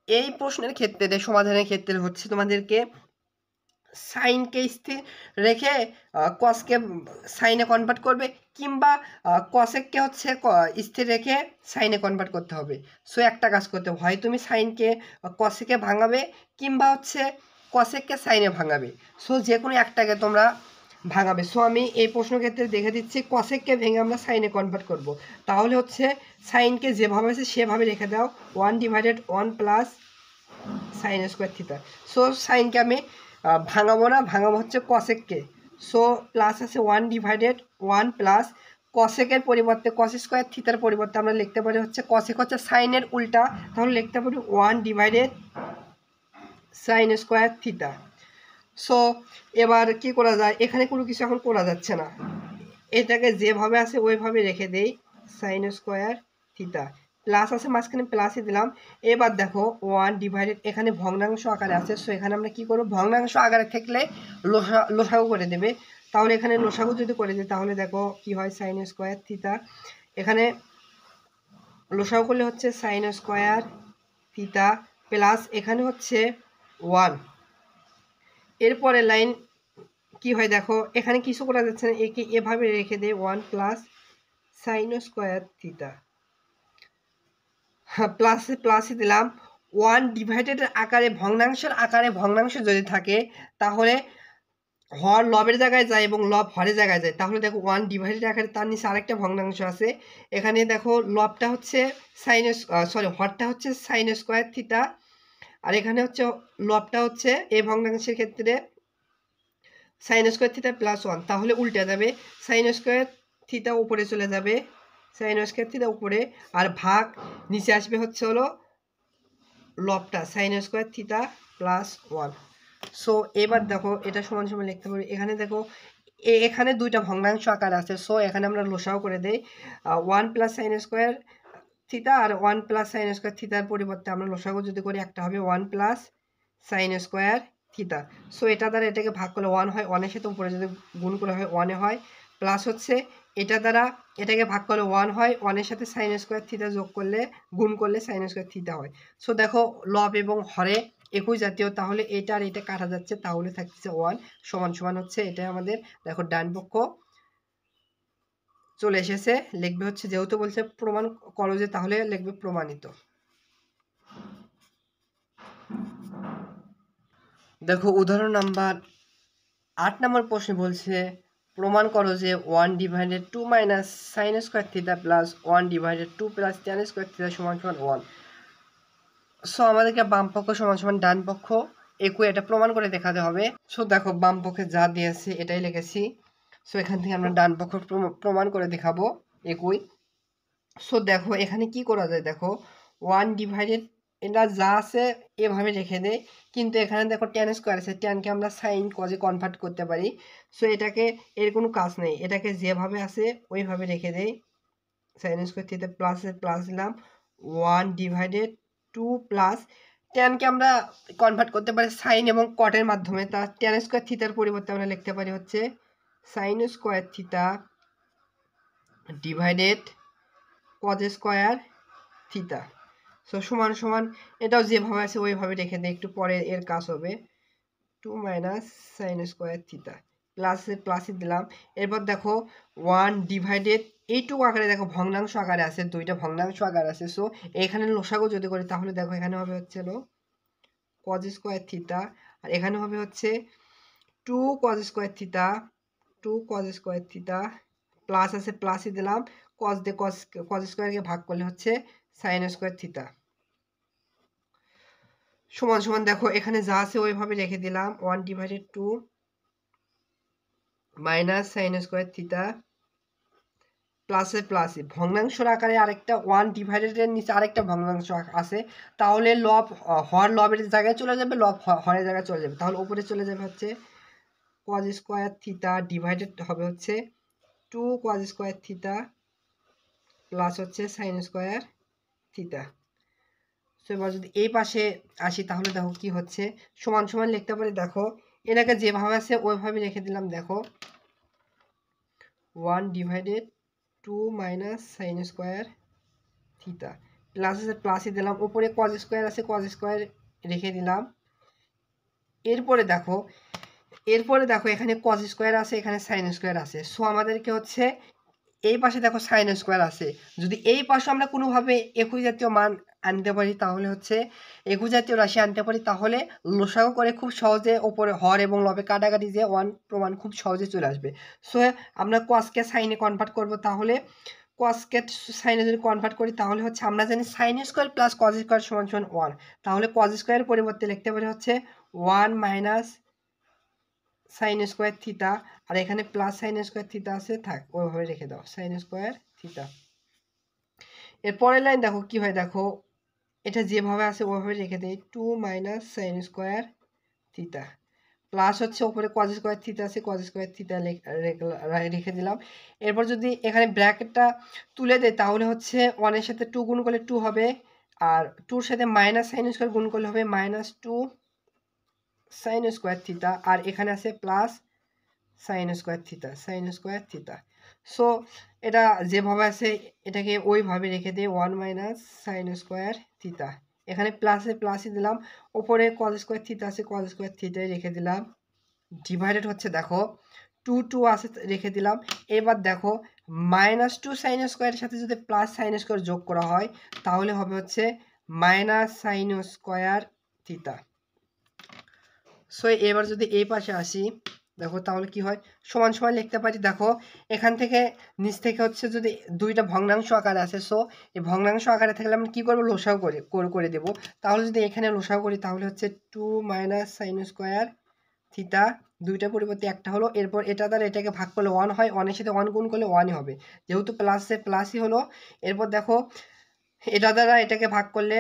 এই প্রশ্নের ক্ষেত্রে সমাধানের ক্ষেত্রে হচ্ছে তোমাদেরকে সাইনকে স্থির রেখে কসকে সাইনে কনভার্ট করবে, কিংবা কসেককে হচ্ছে স্থির রেখে সাইনে কনভার্ট করতে হবে। সো একটা কাজ করতে হবে, হয় তুমি সাইনকে কসেকে ভাঙাবে কিংবা হচ্ছে কসেককে সাইনে ভাঙাবে। সো যে কোনো একটাকে তোমরা ভাঙাবে। সো আমি এই প্রশ্ন ক্ষেত্রে দেখে দিচ্ছি কসেককে ভেঙে আমরা সাইনে কনভার্ট করব। তাহলে হচ্ছে সাইনকে যেভাবে আছে সেভাবে রেখে দাও 1 divided 1 plus sine square theta. So সাইনকে আমি ভাঙাবো না, ভাঙাবো হচ্ছে কসেককে। সো প্লাস আছে 1 ডিভাইডেড 1 প্লাস কসেকের পরিবর্তে কস স্কোয়ার থিটার পরিবর্তে আমরা লিখতে পারি হচ্ছে কসেক হচ্ছে সাইনের উল্টা, তাহলে লিখতে পারি 1 divided sine square theta. So এবার কি করা যায়, এখানে কোনো কিছু এখন করা যাচ্ছে না, এটাকে যেভাবে আছে ওইভাবে রেখে দেই সাইন স্কোয়ার থিটা। প্লাস আছে মাঝখানে প্লাসই দিলাম। এবার দেখো 1 ডিভাইডেড এখানে ভগ্নাংশ আকারে আছে। সো এখানে আমরা কি করব, ভগ্নাংশ আকারে থাকলে লসাগু করে দেবে। তাহলে এখানে লসাগু যদি করে দিই তাহলে দেখো কি হয় সাইন স্কোয়ার থিটা। এখানে লসাগু করলে হচ্ছে সাইন স্কোয়ার থিটা প্লাস এখানে হচ্ছে 1। এরপরে লাইন কি হয় দেখো, এখানে কিছু করা যাচ্ছে না, একে এভাবে রেখে দেয় 1 প্লাস সাইন স্কোয়ার থিটা। প্লাসে প্লাসই দিলাম। 1 ডিভাইডেডের আকারে ভগ্নাংশের আকারে ভগ্নাংশ যদি থাকে তাহলে হর লবের জায়গায় যায় এবং লব হরের জায়গায় যায়। তাহলে দেখো 1 ডিভাইডেড আকারে তার নিচে আরেকটা ভগ্নাংশ আছে। এখানে দেখো লবটা হচ্ছে হরটা হচ্ছে সাইন স্কোয়ার থিটা, আর এখানে হচ্ছে লবটা হচ্ছে এই ভগ্নাংশের ক্ষেত্রে সাইন স্কোয়ার থিটা প্লাস 1। তাহলে উল্টে যাবে, সাইন স্কোয়ার থিটা উপরে চলে যাবে, সাইন স্কোয়ার থিটা উপরে, আর ভাগ নিচে আসবে হচ্ছে হলো লবটা sine square theta plus 1। So এবার দেখো এটা সমান সমান লিখতে পারি। এখানে দেখো এখানে দুইটা ভগ্নাংশ আকার আছে। সো এখানে আমরা লসাও করে দেই 1 প্লাস সাইন স্কোয়ার থিটা আর 1 প্লাস সাইন স্কোয়ার থিটার পরিবর্তে আমরা লসাগু যদি করি একটা হবে 1 plus sine square theta. So এটা দ্বারা এটাকে ভাগ করলে 1 হয়, 1 এর সাথে উপরে যদি গুণ করা হয় 1 এ হয়, প্লাস হচ্ছে এটা দ্বারা এটাকে ভাগ করলে 1 হয়, 1 এর সাথে সাইন স্কোয়ার থিটা যোগ করলে গুণ করলে সাইন স্কোয়ার থিটা হয়। সো দেখো লব এবং হরে একই জাতীয়, তাহলে এটা আর এটা কাটা যাচ্ছে, তাহলে থাকছে 1 সমান সমান হচ্ছে এটা আমাদের দেখো ডান পক্ষ চলে এসেছে। লিখবে হচ্ছে যেহেতু বলছে প্রমাণ করো যে, তাহলে লিখবে প্রমাণিত। দেখো উদাহরণ নাম্বার 8 নম্বর প্রশ্ন বলছে প্রমাণ করো যে 1 divided 2 minus sine square theta plus 1 divided 2 plus tan square theta সমান সমান 1। সো আমাদেরকে বাম পক্ষ সমান সমান ডান পক্ষ একই এটা প্রমাণ করে দেখাতে হবে। সো দেখো বাম পক্ষে যা দিয়েছে এটাই লিখেছি। সো এখান থেকে আমরা ডান পক্ষ প্রমাণ করে দেখাবো একই। সো দেখো এখানে কি করা যায়, দেখো 1 ডিভাইডেড এটা যা আছে এভাবে রেখে দেয়, কিন্তু এখানে দেখো ট্যান স্কোয়ার আছে, ট্যানকে আমরা সাইন কজে কনভার্ট করতে পারি। সো এটাকে এর কোনো কাজ নেই, এটাকে যেভাবে আছে ওইভাবে রেখে দেয় sign square theta plus plus দিলাম 1 ডিভাইডেড 2 প্লাস ট্যানকে আমরা কনভার্ট করতে পারি সাইন এবং কটের মাধ্যমে। তা ট্যান স্কোয়ার থিটার পরিবর্তে আমরা লিখতে পারি হচ্ছে sine square theta divided cause square theta. So সমান সমান এটাও যেভাবে আছে ওইভাবে রেখে দেয়, একটু পরে এর কাজ হবে 2 মাইনাস সাইন স্কোয়ার থিটা প্লাসে প্লাসই দিলাম। এরপর দেখো 1 ডিভাইডেড এইটুকু আকারে দেখো ভগ্নাংশ আকারে আছে, দুইটা ভগ্নাংশ আকারে আছে। সো এখানে লসাগু যদি করি তাহলে দেখো এখানে হবে হচ্ছে কজ স্কোয়ার থিটা, আর এখানে হবে হচ্ছে 2 cause square theta, 2 cause square theta plus আছে প্লাসই দিলাম, কজ দিয়ে কজ স্কোয়ারকে ভাগ করলে হচ্ছে সাইন স্কোয়ার থিটা সমান সমান দেখো এখানে যা আছে ওইভাবে রেখে দিলাম 1 divided 2 minus sine square theta প্লাসে প্লাসে ভগ্নাংশের আকারে আরেকটা 1 ডিভাইডেডের নিচে আরেকটা ভগ্নাংশ আছে, তাহলে লব হর লবের জায়গায় চলে যাবে, লব হরের জায়গায় চলে যাবে, তাহলে উপরে চলে যাবে হচ্ছে কজ স্কোয়ার থিটা ডিভাইডেড হবে হচ্ছে two cos square theta plus হচ্ছে সাইন স্কোয়ার থিতা। সো এবার যদি এই পাশে আসি তাহলে দেখো কি হচ্ছে, সমান সমান লিখতে পারি। দেখো এটাকে যেভাবে আছে ওইভাবে রেখে দিলাম। দেখো 1/2 minus sine square theta plus আছে প্লাসই দিলাম, উপরে কজ স্কোয়ার আছে কজ স্কোয়ার রেখে দিলাম। এরপরে দেখো এখানে কজ স্কোয়ার আছে, এখানে সাইন স্কোয়ার আছে। সো আমাদেরকে হচ্ছে এই পাশে দেখো সাইন স্কোয়ার আছে, যদি এই পাশে আমরা কোনোভাবে একই জাতীয় মান আনতে পারি তাহলে হচ্ছে একই জাতীয় রাশি আনতে পারি, তাহলে লসাগু করে খুব সহজে ওপরে হর এবং লবে কাটাকাটি যে ওয়ান প্রমাণ খুব সহজে চলে আসবে। সো আমরা কসকে সাইনে কনভার্ট করব, তাহলে কসকে সাইনে যদি কনভার্ট করি তাহলে হচ্ছে আমরা জানি sign square plus cos square সমান সমান 1, তাহলে কজ স্কোয়ারের পরিবর্তে লিখতে পারি হচ্ছে 1 মাইনাস সাইন স্কোয়ার থিতা, আর এখানে প্লাস সাইন স্কোয়ার থিতা আছে, থাক ওইভাবে রেখে দাও সাইন স্কোয়ার থিতা। এর পরের লাইন দেখো কি হয়, দেখো এটা যেভাবে আছে ওইভাবে রেখে দেই 2 minus sine square theta plus হচ্ছে উপরে কজ স্কোয়ার থিতা আছে কজ স্কোয়ার থিতা রেখে দিলাম। এরপর যদি এখানে ব্র্যাকেটটা তুলে দেয় তাহলে হচ্ছে 1 এর সাথে 2 গুণ করলে 2 হবে, আর 2 এর সাথে মাইনাস সাইন স্কোয়ার গুণ করলে হবে -2 সাইন স্কোয়ার থিতা, আর এখানে আছে plus sine square theta. So এটা যেভাবে আছে এটাকে ওইভাবে রেখে দিয়ে 1 মাইনাস সাইন স্কোয়ার থিতা, এখানে প্লাসই দিলাম, ওপরে কজ স্কোয়ার থিতা আছে কজ স্কোয়ার থিতাই রেখে দিলাম, ডিভাইডেড হচ্ছে দেখো 2 আছে রেখে দিলাম। এবার দেখো -2 সাইন স্কোয়ারের সাথে যদি প্লাস সাইন স্কোয়ার যোগ করা হয় তাহলে হবে হচ্ছে minus sine square theta. So এবার যদি এই পাশে আসি দেখো তাহলে কি হয়, সমান সমান লিখতে পারি। দেখো এখান থেকে নিচ থেকে হচ্ছে যদি দুইটা ভগ্নাংশ আকারে আছে, সো এই ভগ্নাংশ আকারে থাকলে আমরা কি করবো, লসাগু করে দেব। তাহলে যদি এখানে লসাগু করি তাহলে হচ্ছে 2 মাইনাস সাইন স্কোয়ার থিতা, দুইটার পরিবর্তে একটা হলো, এরপর এটা দ্বারা এটাকে ভাগ করলে 1 হয়, 1 এর সাথে 1 গুণ করলে 1ই হবে, যেহেতু প্লাসে প্লাসই হলো। এরপর দেখো এটা দ্বারা এটাকে ভাগ করলে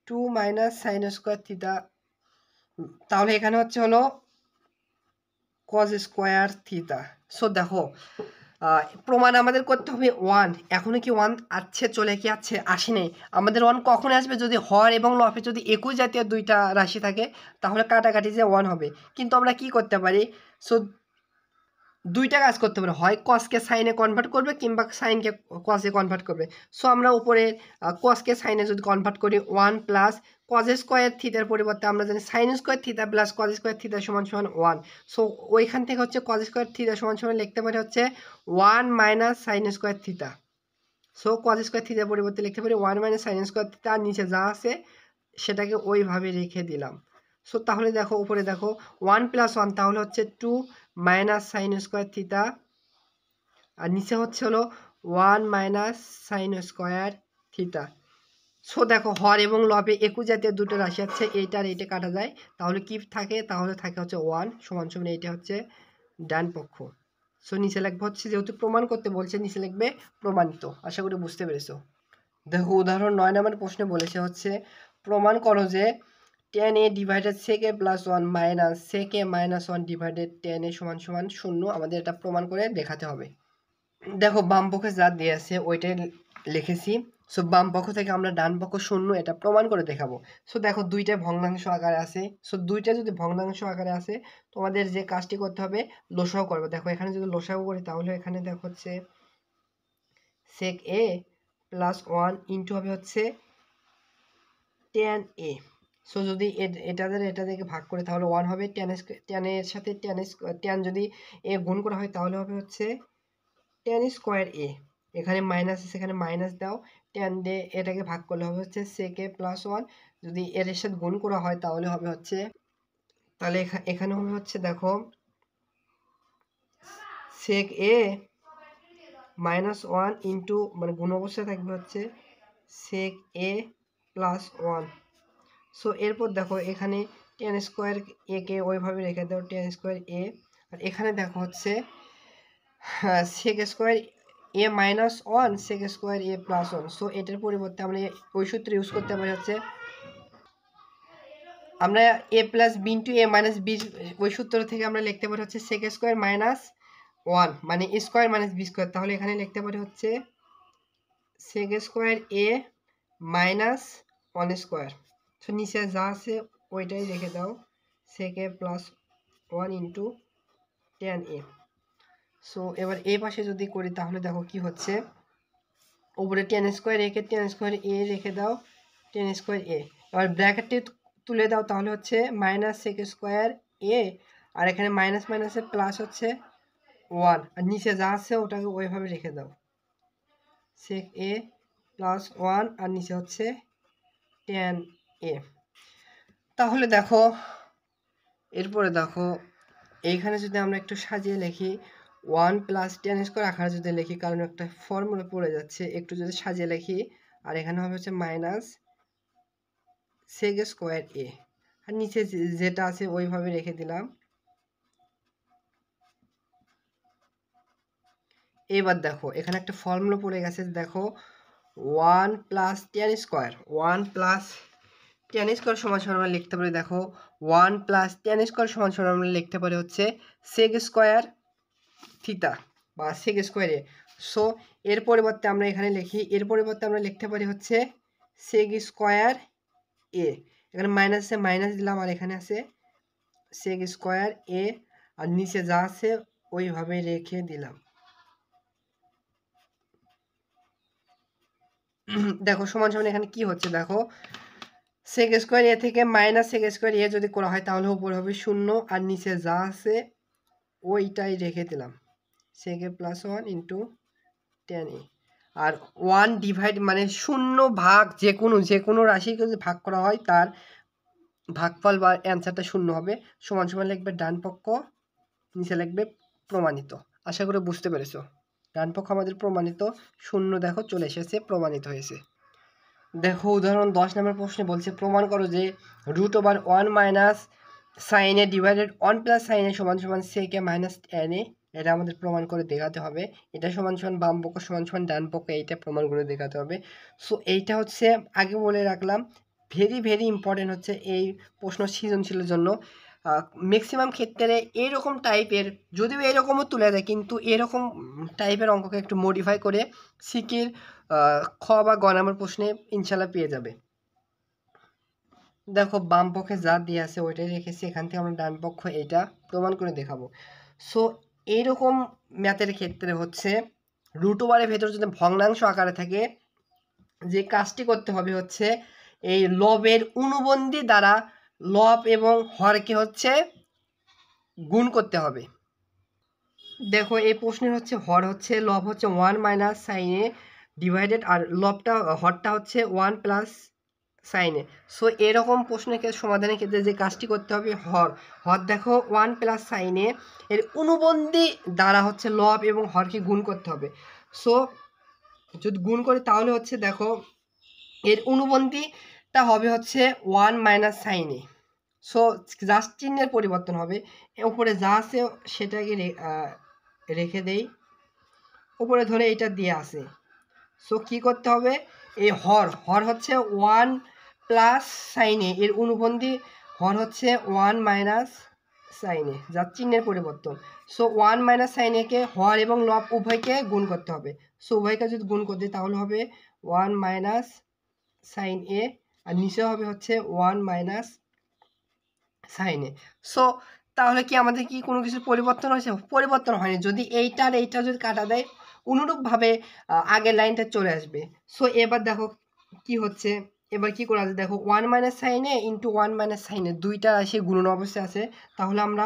2 মাইনাস সাইন স্কোয়ার থিতা, তাহলে এখানে হচ্ছে হলো কজ স্কোয়ার থিতা। সো দেখো প্রমাণ আমাদের করতে হবে 1, এখনো কি 1 আছে, চলে কি আছে, আসে নেই। আমাদের 1 কখন আসবে, যদি হর এবং লবে যদি একই জাতীয় দুইটা রাশি থাকে তাহলে কাটাকাটি যে 1 হবে। কিন্তু আমরা কি করতে পারি, সো দুইটা কাজ করতে পারি, হয় কসকে সাইনে কনভার্ট করবে কিংবা সাইনকে কসে কনভার্ট করবে। সো আমরা উপরে কসকে সাইনে যদি কনভার্ট করি 1 প্লাস কজ স্কোয়ার থিতার পরিবর্তে আমরা জানি sign square theta plus cos square থিতা সমান সমান 1। সো ওইখান থেকে হচ্ছে কজ স্কোয়ার থিতা সমান সমান লিখতে পারি হচ্ছে 1 minus sine square theta. So cos square থিতার পরিবর্তে লিখতে পারি 1 মাইনাস সাইন স্কোয়ার থিতা, আর নিচে যা আছে সেটাকে ওইভাবে রেখে দিলাম। সো তাহলে দেখো উপরে দেখো 1 প্লাস 1 তাহলে হচ্ছে 2 মাইনাস সাইন স্কোয়ার থিতা, আর নিচে হচ্ছে হলো 1 minus sine square theta. So দেখো হর এবং লবে একই জাতীয় দুটো রাশি আছে, এইটা আর এইটা কাটা যায়, তাহলে কি থাকে, তাহলে থাকে হচ্ছে 1 সমান সমান এইটা হচ্ছে ডান পক্ষ। সো নিচে লিখবে হচ্ছে, যেহেতু প্রমাণ করতে বলছে নিচে লিখবে প্রমাণিত। আশা করি বুঝতে পেরেছো। দেখো উদাহরণ 9 নম্বর প্রশ্নে বলেছে হচ্ছে প্রমাণ করো যে tan a divided sec a plus 1 minus sec a minus 1 divided tan a সমান সমান 0। আমাদের এটা প্রমাণ করে দেখাতে হবে। দেখো বাম পক্ষে যা দিয়ে আছে ওইটাই লিখেছি। সো বাম পক্ষ থেকে আমরা ডান পক্ষ 0 এটা প্রমাণ করে দেখাবো। সো দেখো দুইটা ভগ্নাংশ আকারে আছে, সো দুইটা যদি ভগ্নাংশ আকারে আছে তোমাদের যে কাজটি করতে হবে লসাগু করবে। দেখো এখানে যদি লসাগু করি তাহলে এখানে দেখো হচ্ছে sec a প্লাস 1 ইন্টু হবে হচ্ছে tan a। সো যদি এটা থেকে ভাগ করে তাহলে 1 হবে, tan এর সাথে tan যদি a গুণ করা হয় তাহলে হবে হচ্ছে tan স্কোয়ার a, এখানে মাইনাস আছে এখানে মাইনাস দাও, tan দিয়ে এটাকে ভাগ করলে হবে হচ্ছে sec a প্লাস 1, যদি এর সাথে গুণ করা হয় তাহলে হবে হচ্ছে, তাহলে এখানে হবে হচ্ছে দেখো sec a মাইনাস 1 ইন্টু মানে গুণ অবস্থায় থাকবে হচ্ছে sec a প্লাস 1। সো এরপর দেখো এখানে tan স্কোয়ার a কে ওইভাবে রেখে দাও tan স্কোয়ার a, আর এখানে দেখো হচ্ছে sec square a minus 1 sec square a plus 1। So এটার পরিবর্তে আমরা ওই সূত্র ইউজ করতে পারি হচ্ছে আমরা a plus b into a minus b, ওই সূত্র থেকে আমরা লিখতে পারি হচ্ছে sec স্কোয়ার মাইনাস ওয়ান মানে এ স্কোয়ার মাইনাস বি স্কোয়ার, তাহলে এখানে লিখতে পারি হচ্ছে সেক স্কোয়ার এ মাইনাস ওয়ান স্কোয়ার। সো নিচে যা আছে ওইটাই রেখে দাও, সেক এ প্লাস ওয়ান ইন্টু টেন এ। সো এবার এ পাশে যদি করি তাহলে দেখো কি হচ্ছে, উপরে টেন স্কোয়ার এ কে টেন স্কোয়ার এ রেখে দাও, টেন স্কোয়ার এ। এবার ব্র্যাকেটটি তুলে দাও, তাহলে হচ্ছে মাইনাস সেক স্কোয়ার এ, আর এখানে মাইনাস মাইনাসে প্লাস হচ্ছে ওয়ান, আর নিচে যা আছে ওটাকে ওইভাবে রেখে দাও, সেক এ প্লাস ওয়ান আর নিচে হচ্ছে টেন এ। তাহলে দেখো এরপরে দেখো এইখানে যদি আমরা একটু সাজিয়ে লিখি, ওয়ান প্লাস টেন স্কোয়ার আকারে যদি লিখি, কারণ একটা ফর্মুলা পড়ে যাচ্ছে, একটু যদি সাজিয়ে লিখি, আর এখানে হবে হচ্ছে মাইনাস সেক স্কোয়ার এ, আর নিচে যেটা আছে ওইভাবে রেখে দিলাম। এবার দেখো এখানে একটা ফর্মুলা পড়ে গেছে, দেখো one plus tan square, one plus tan square সমান সমান আমরা লিখতে পারি, দেখো ওয়ান প্লাস টেন স্কোয়ার সমান সমান আমরা লিখতে পারি হচ্ছে সেক স্কোয়ার থিটা বা সেক স্কোয়ার এ। সো এর পরিবর্তে আমরা এখানে লিখি, এর পরিবর্তে আমরা লিখতে পারি হচ্ছে সেক স্কোয়ার এ, এখানে মাইনাসে মাইনাস দিলাম, আর এখানে আছে সেক স্কোয়ার এ, আর নিচে যা আছে ওইভাবে রেখে দিলাম। দেখো সমান সমান এখানে কি হচ্ছে, দেখো সেক স্কোয়ার এ থেকে মাইনাস সেক স্কোয়ার এ যদি করা হয় তাহলে উপরে হবে শূন্য, আর নিচে যা আছে ওইটাই রেখে দিলাম, সেক এ প্লাস ওয়ান ইন্টু টেন এ। আর ওয়ান ডিভাইড মানে শূন্য ভাগ যে কোনো রাশিকে যদি ভাগ করা হয় তার ভাগফল বা অ্যান্সারটা শূন্য হবে। সমান সমান লিখবে ডান পক্ষ, নিচে লিখবে প্রমাণিত। আশা করি বুঝতে পেরেছো, ডান পক্ষ আমাদের প্রমাণিত, শূন্য দেখো চলে এসেছে, প্রমাণিত হয়েছে। দেখো উদাহরণ 10 নম্বর প্রশ্নে বলছে প্রমাণ করো যে root over one minus sine A divided one plus sine A সমান সমান সেক এ মাইনাস টেন এ। এটা আমাদের প্রমাণ করে দেখাতে হবে, এটা সমান সমান বাম পক্ষ সমান সমান ডান পক্ষ, এইটা প্রমাণ করে দেখাতে হবে। সো এইটা হচ্ছে আগে বলে রাখলাম, ভেরি ভেরি ইম্পর্টেন্ট হচ্ছে এই প্রশ্ন সৃজনশীলের জন্য। ম্যাক্সিমাম ক্ষেত্রে এরকম টাইপের, যদিও এরকমও তুলে দেয়, কিন্তু এরকম টাইপের অঙ্ককে একটু মডিফাই করে সিকির খ বা গ নাম্বার প্রশ্নে ইনশাল্লাহ পেয়ে যাবে। দেখো বাম পক্ষে যা দিয়ে আছে ওইটাই রেখেছি, এখান থেকে আমরা ডান পক্ষ এটা প্রমাণ করে দেখাবো। সো এইরকম ম্যাথের ক্ষেত্রে হচ্ছে রুট ওভারের ভেতর যদি ভগ্নাংশ আকারে থাকে, যে কাজটি করতে হবে হচ্ছে এই লবের অনুবন্ধী দ্বারা লব এবং হরকে হচ্ছে গুণ করতে হবে। দেখো এই প্রশ্নের হচ্ছে হর হচ্ছে লব হচ্ছে ওয়ান মাইনাস সাইনে ডিভাইডেড, আর লবটা হরটা হচ্ছে ওয়ান প্লাস সাইনে। সো এরকম প্রশ্নের ক্ষেত্রে সমাধানের ক্ষেত্রে যে কাজটি করতে হবে, হর হর দেখো ওয়ান প্লাস সাইনে এর অনুবন্ধী দ্বারা হচ্ছে লব এবং হরকে গুণ করতে হবে। সো যদি গুণ করি তাহলে হচ্ছে দেখো এর অনুবন্ধীটা হবে হচ্ছে ওয়ান মাইনাস সাইনে। সো জাস্ট চিহ্নের পরিবর্তন হবে, উপরে যা আছে সেটাকে রেখে দেই, উপরে ধরে এটা দিয়ে আসে। সো কি করতে হবে, এই হর হচ্ছে ওয়ান প্লাস সাইনে এর অনুবন্ধী হর হচ্ছে ওয়ান মাইনাস সাইনে, যার চিহ্নের পরিবর্তন। সো ওয়ান মাইনাস সাইনেকে হর এবং লব উভয়কে গুণ করতে হবে। সো উভয়কে যদি গুণ করতে তাহলে হবে ওয়ান মাইনাস সাইন এ, আর নিচে হবে হচ্ছে ওয়ান মাইনাস সাইন এ। সো তাহলে কি আমাদের কি কোনো কিছু পরিবর্তন হয়েছে? পরিবর্তন হয়নি। যদি এইটা আর এইটা যদি কাটা দেয় অনুরূপভাবে আগের লাইনটা চলে আসবে। সো এবার দেখো কি হচ্ছে, এবার কি করা আছে, দেখো ওয়ান মাইনাস সাইন এ ইন্টু ওয়ান মাইনাস সাইন এ দুইটা রাশি গুণন অবস্থায় আছে, তাহলে আমরা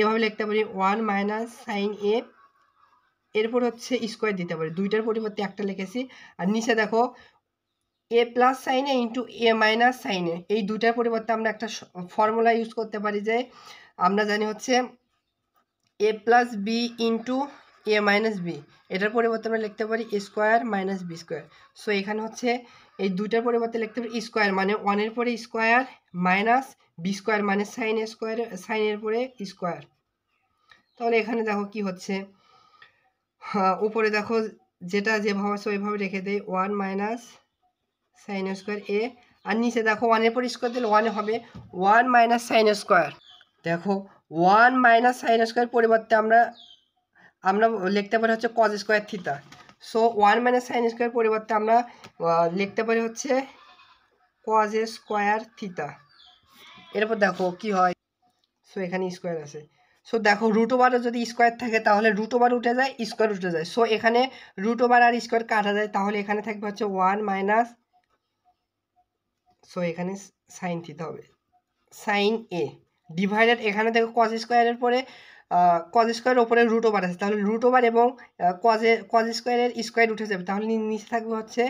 এভাবে লিখতে পারি ওয়ান মাইনাস সাইন এ, এরপর হচ্ছে স্কোয়ার দিতে পারি, দুইটার পরিবর্তে একটা লিখেছি। আর নিচে দেখো এ প্লাস সাইনে ইন্টু এ মাইনাস সাইনে, এই দুটার পরিবর্তে আমরা একটা ফর্মুলা ইউজ করতে পারি, যে আমরা জানি হচ্ছে A plus B into A minus B, এটার পরিবর্তে আমরা লিখতে পারি A square minus B square. So এখানে হচ্ছে এই দুটার পরিবর্তে লিখতে পারি স্কোয়ার মানে ওয়ানের পরে স্কোয়ার মাইনাস বি স্কোয়ার মানে সাইন স্কোয়ার, সাইনের পরে স্কোয়ার। তাহলে এখানে দেখো কি হচ্ছে, উপরে দেখো যেটা যেভাবে আছে ওইভাবে রেখে দেয় ওয়ান মাইনাস সাইন স্কোয়ার এ, আর নিচে দেখো ওয়ানের পর স্কোয়ার দিলে ওয়ানে হবে ওয়ান মাইনাস সাইন স্কোয়ার। দেখো ওয়ান মাইনাস সাইন স্কোয়ার পরিবর্তে আমরা আমরা লিখতে পারি হচ্ছে cause square theta. So 1 minus sine square পরিবর্তে আমরা লিখতে পারি হচ্ছে কজ স্কোয়ার থিটা। এরপর দেখো কি হয়, সো এখানে স্কোয়ার আছে। সো দেখো রুট ওভারে যদি স্কোয়ার থাকে তাহলে রুট ওভার উঠে যায়, স্কোয়ার উঠে যায়। সো এখানে রুট ওভার আর স্কোয়ার কাটা যায়, তাহলে এখানে থাকবে হচ্ছে 1 মাইনাস, সো এখানে সাইন থিটা হবে, সাইন এ ডিভাইডেড, এখানে দেখো কজ স্কোয়ারের পরে কজ স্কোয়ারের ওপরে রুট ওভার আছে, তাহলে রুট ওভার এবং কজ স্কোয়ারের স্কোয়ার উঠে যাবে, তাহলে নিচে থাকবে হচ্ছে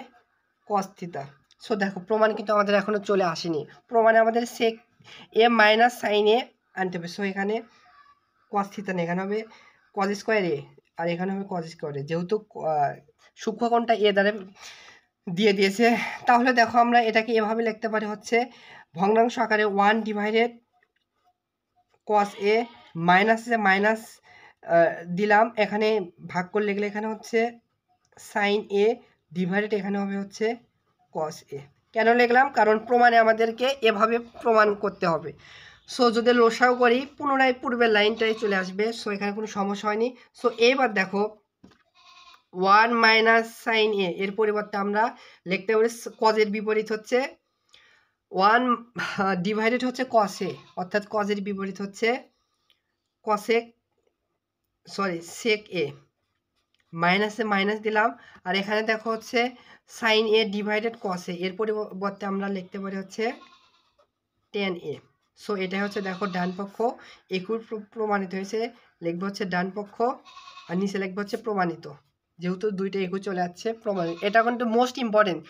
কজ থিটা। সো দেখো প্রমাণ কিন্তু আমাদের এখনো চলে আসেনি, প্রমাণে আমাদের সেক এ মাইনাস সাইন এ আনতে হবে। সো এখানে কজ থিটা নেই, এখানে হবে কজ স্কোয়ার এ, আর এখানে হবে কজ স্কোয়ার এ, যেহেতু সূক্ষ্মকোণটা এ দ্বারা দিয়ে দিয়েছে। তাহলে দেখো আমরা এটাকে এভাবে লিখতে পারি হচ্ছে ভগ্নাংশ আকারে 1 ডিভাইডেড কস এ মাইনাস মাইনাস দিলাম, এখানে ভাগ করে লিখলে এখানে হচ্ছে সাইন এ ডিভাইডেড এখানে হবে হচ্ছে কস এ। কেন লিখলাম? কারণ প্রমাণে আমাদেরকে এভাবে প্রমাণ করতে হবে। সো যদি লসাও করি পুনরায় পূর্বের লাইনটাই চলে আসবে। সো এখানে কোনো সমস্যা হয়নি। সো এবার দেখো 1 মাইনাস সাইন এ এর পরিবর্তে আমরা লিখতে পারি কজের বিপরীত হচ্ছে 1 ডিভাইডেড হচ্ছে কসে, অর্থাৎ কজের বিপরীত হচ্ছে কসেক, সরি সেক এ, মাইনাসে মাইনাস দিলাম, আর এখানে দেখো হচ্ছে সাইন এ ডিভাইডেড কসে, এর পরিবর্তে আমরা লিখতে পারি হচ্ছে টেন এ। সো এটা হচ্ছে দেখো ডান পক্ষ একুর প্রমাণিত হয়েছে, লিখবো হচ্ছে ডান পক্ষ, আর নিচে লিখবো হচ্ছে প্রমাণিত, যেহেতু দুইটা একু চলে যাচ্ছে প্রমাণিত। এটা কিন্তু মোস্ট ইম্পর্টেন্ট।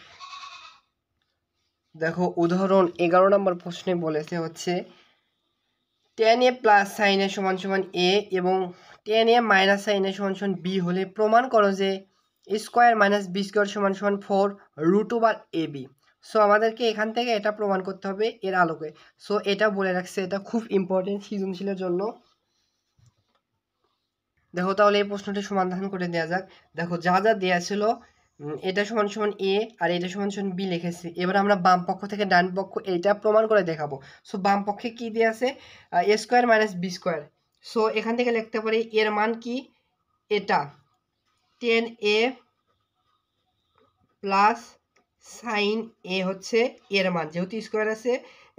দেখো উদাহরণ 11 নম্বর প্রশ্নে বলেছে হচ্ছে ten A plus sine A সমান সমান এ এবং ten A minus sine A সমান সমান বি হলে প্রমাণ করো যে স্কোয়ার মাইনাস বি স্কোয়ার সমান সমান 4 root over A B. So আমাদেরকে এখান থেকে এটা প্রমাণ করতে হবে এর আলোকে। সো এটা বলে রাখছে, এটা খুব ইম্পর্টেন্ট সৃজনশীলের জন্য। দেখো তাহলে এই প্রশ্নটি সমাধান করে দেওয়া যাক। দেখো যা যা দেওয়া ছিল, এটা সমান সমান এ আর এটা সমান সমান বি লিখেছি। এবার আমরা বাম পক্ষ থেকে ডান পক্ষ এইটা প্রমাণ করে দেখাবো। সো বাম পক্ষে কি দেওয়া আছে? A square minus B square. So এখান থেকে লিখতে পারি এর মান কি, এটা tan A plus sine A হচ্ছে এর মান, যেহেতু স্কোয়ার আছে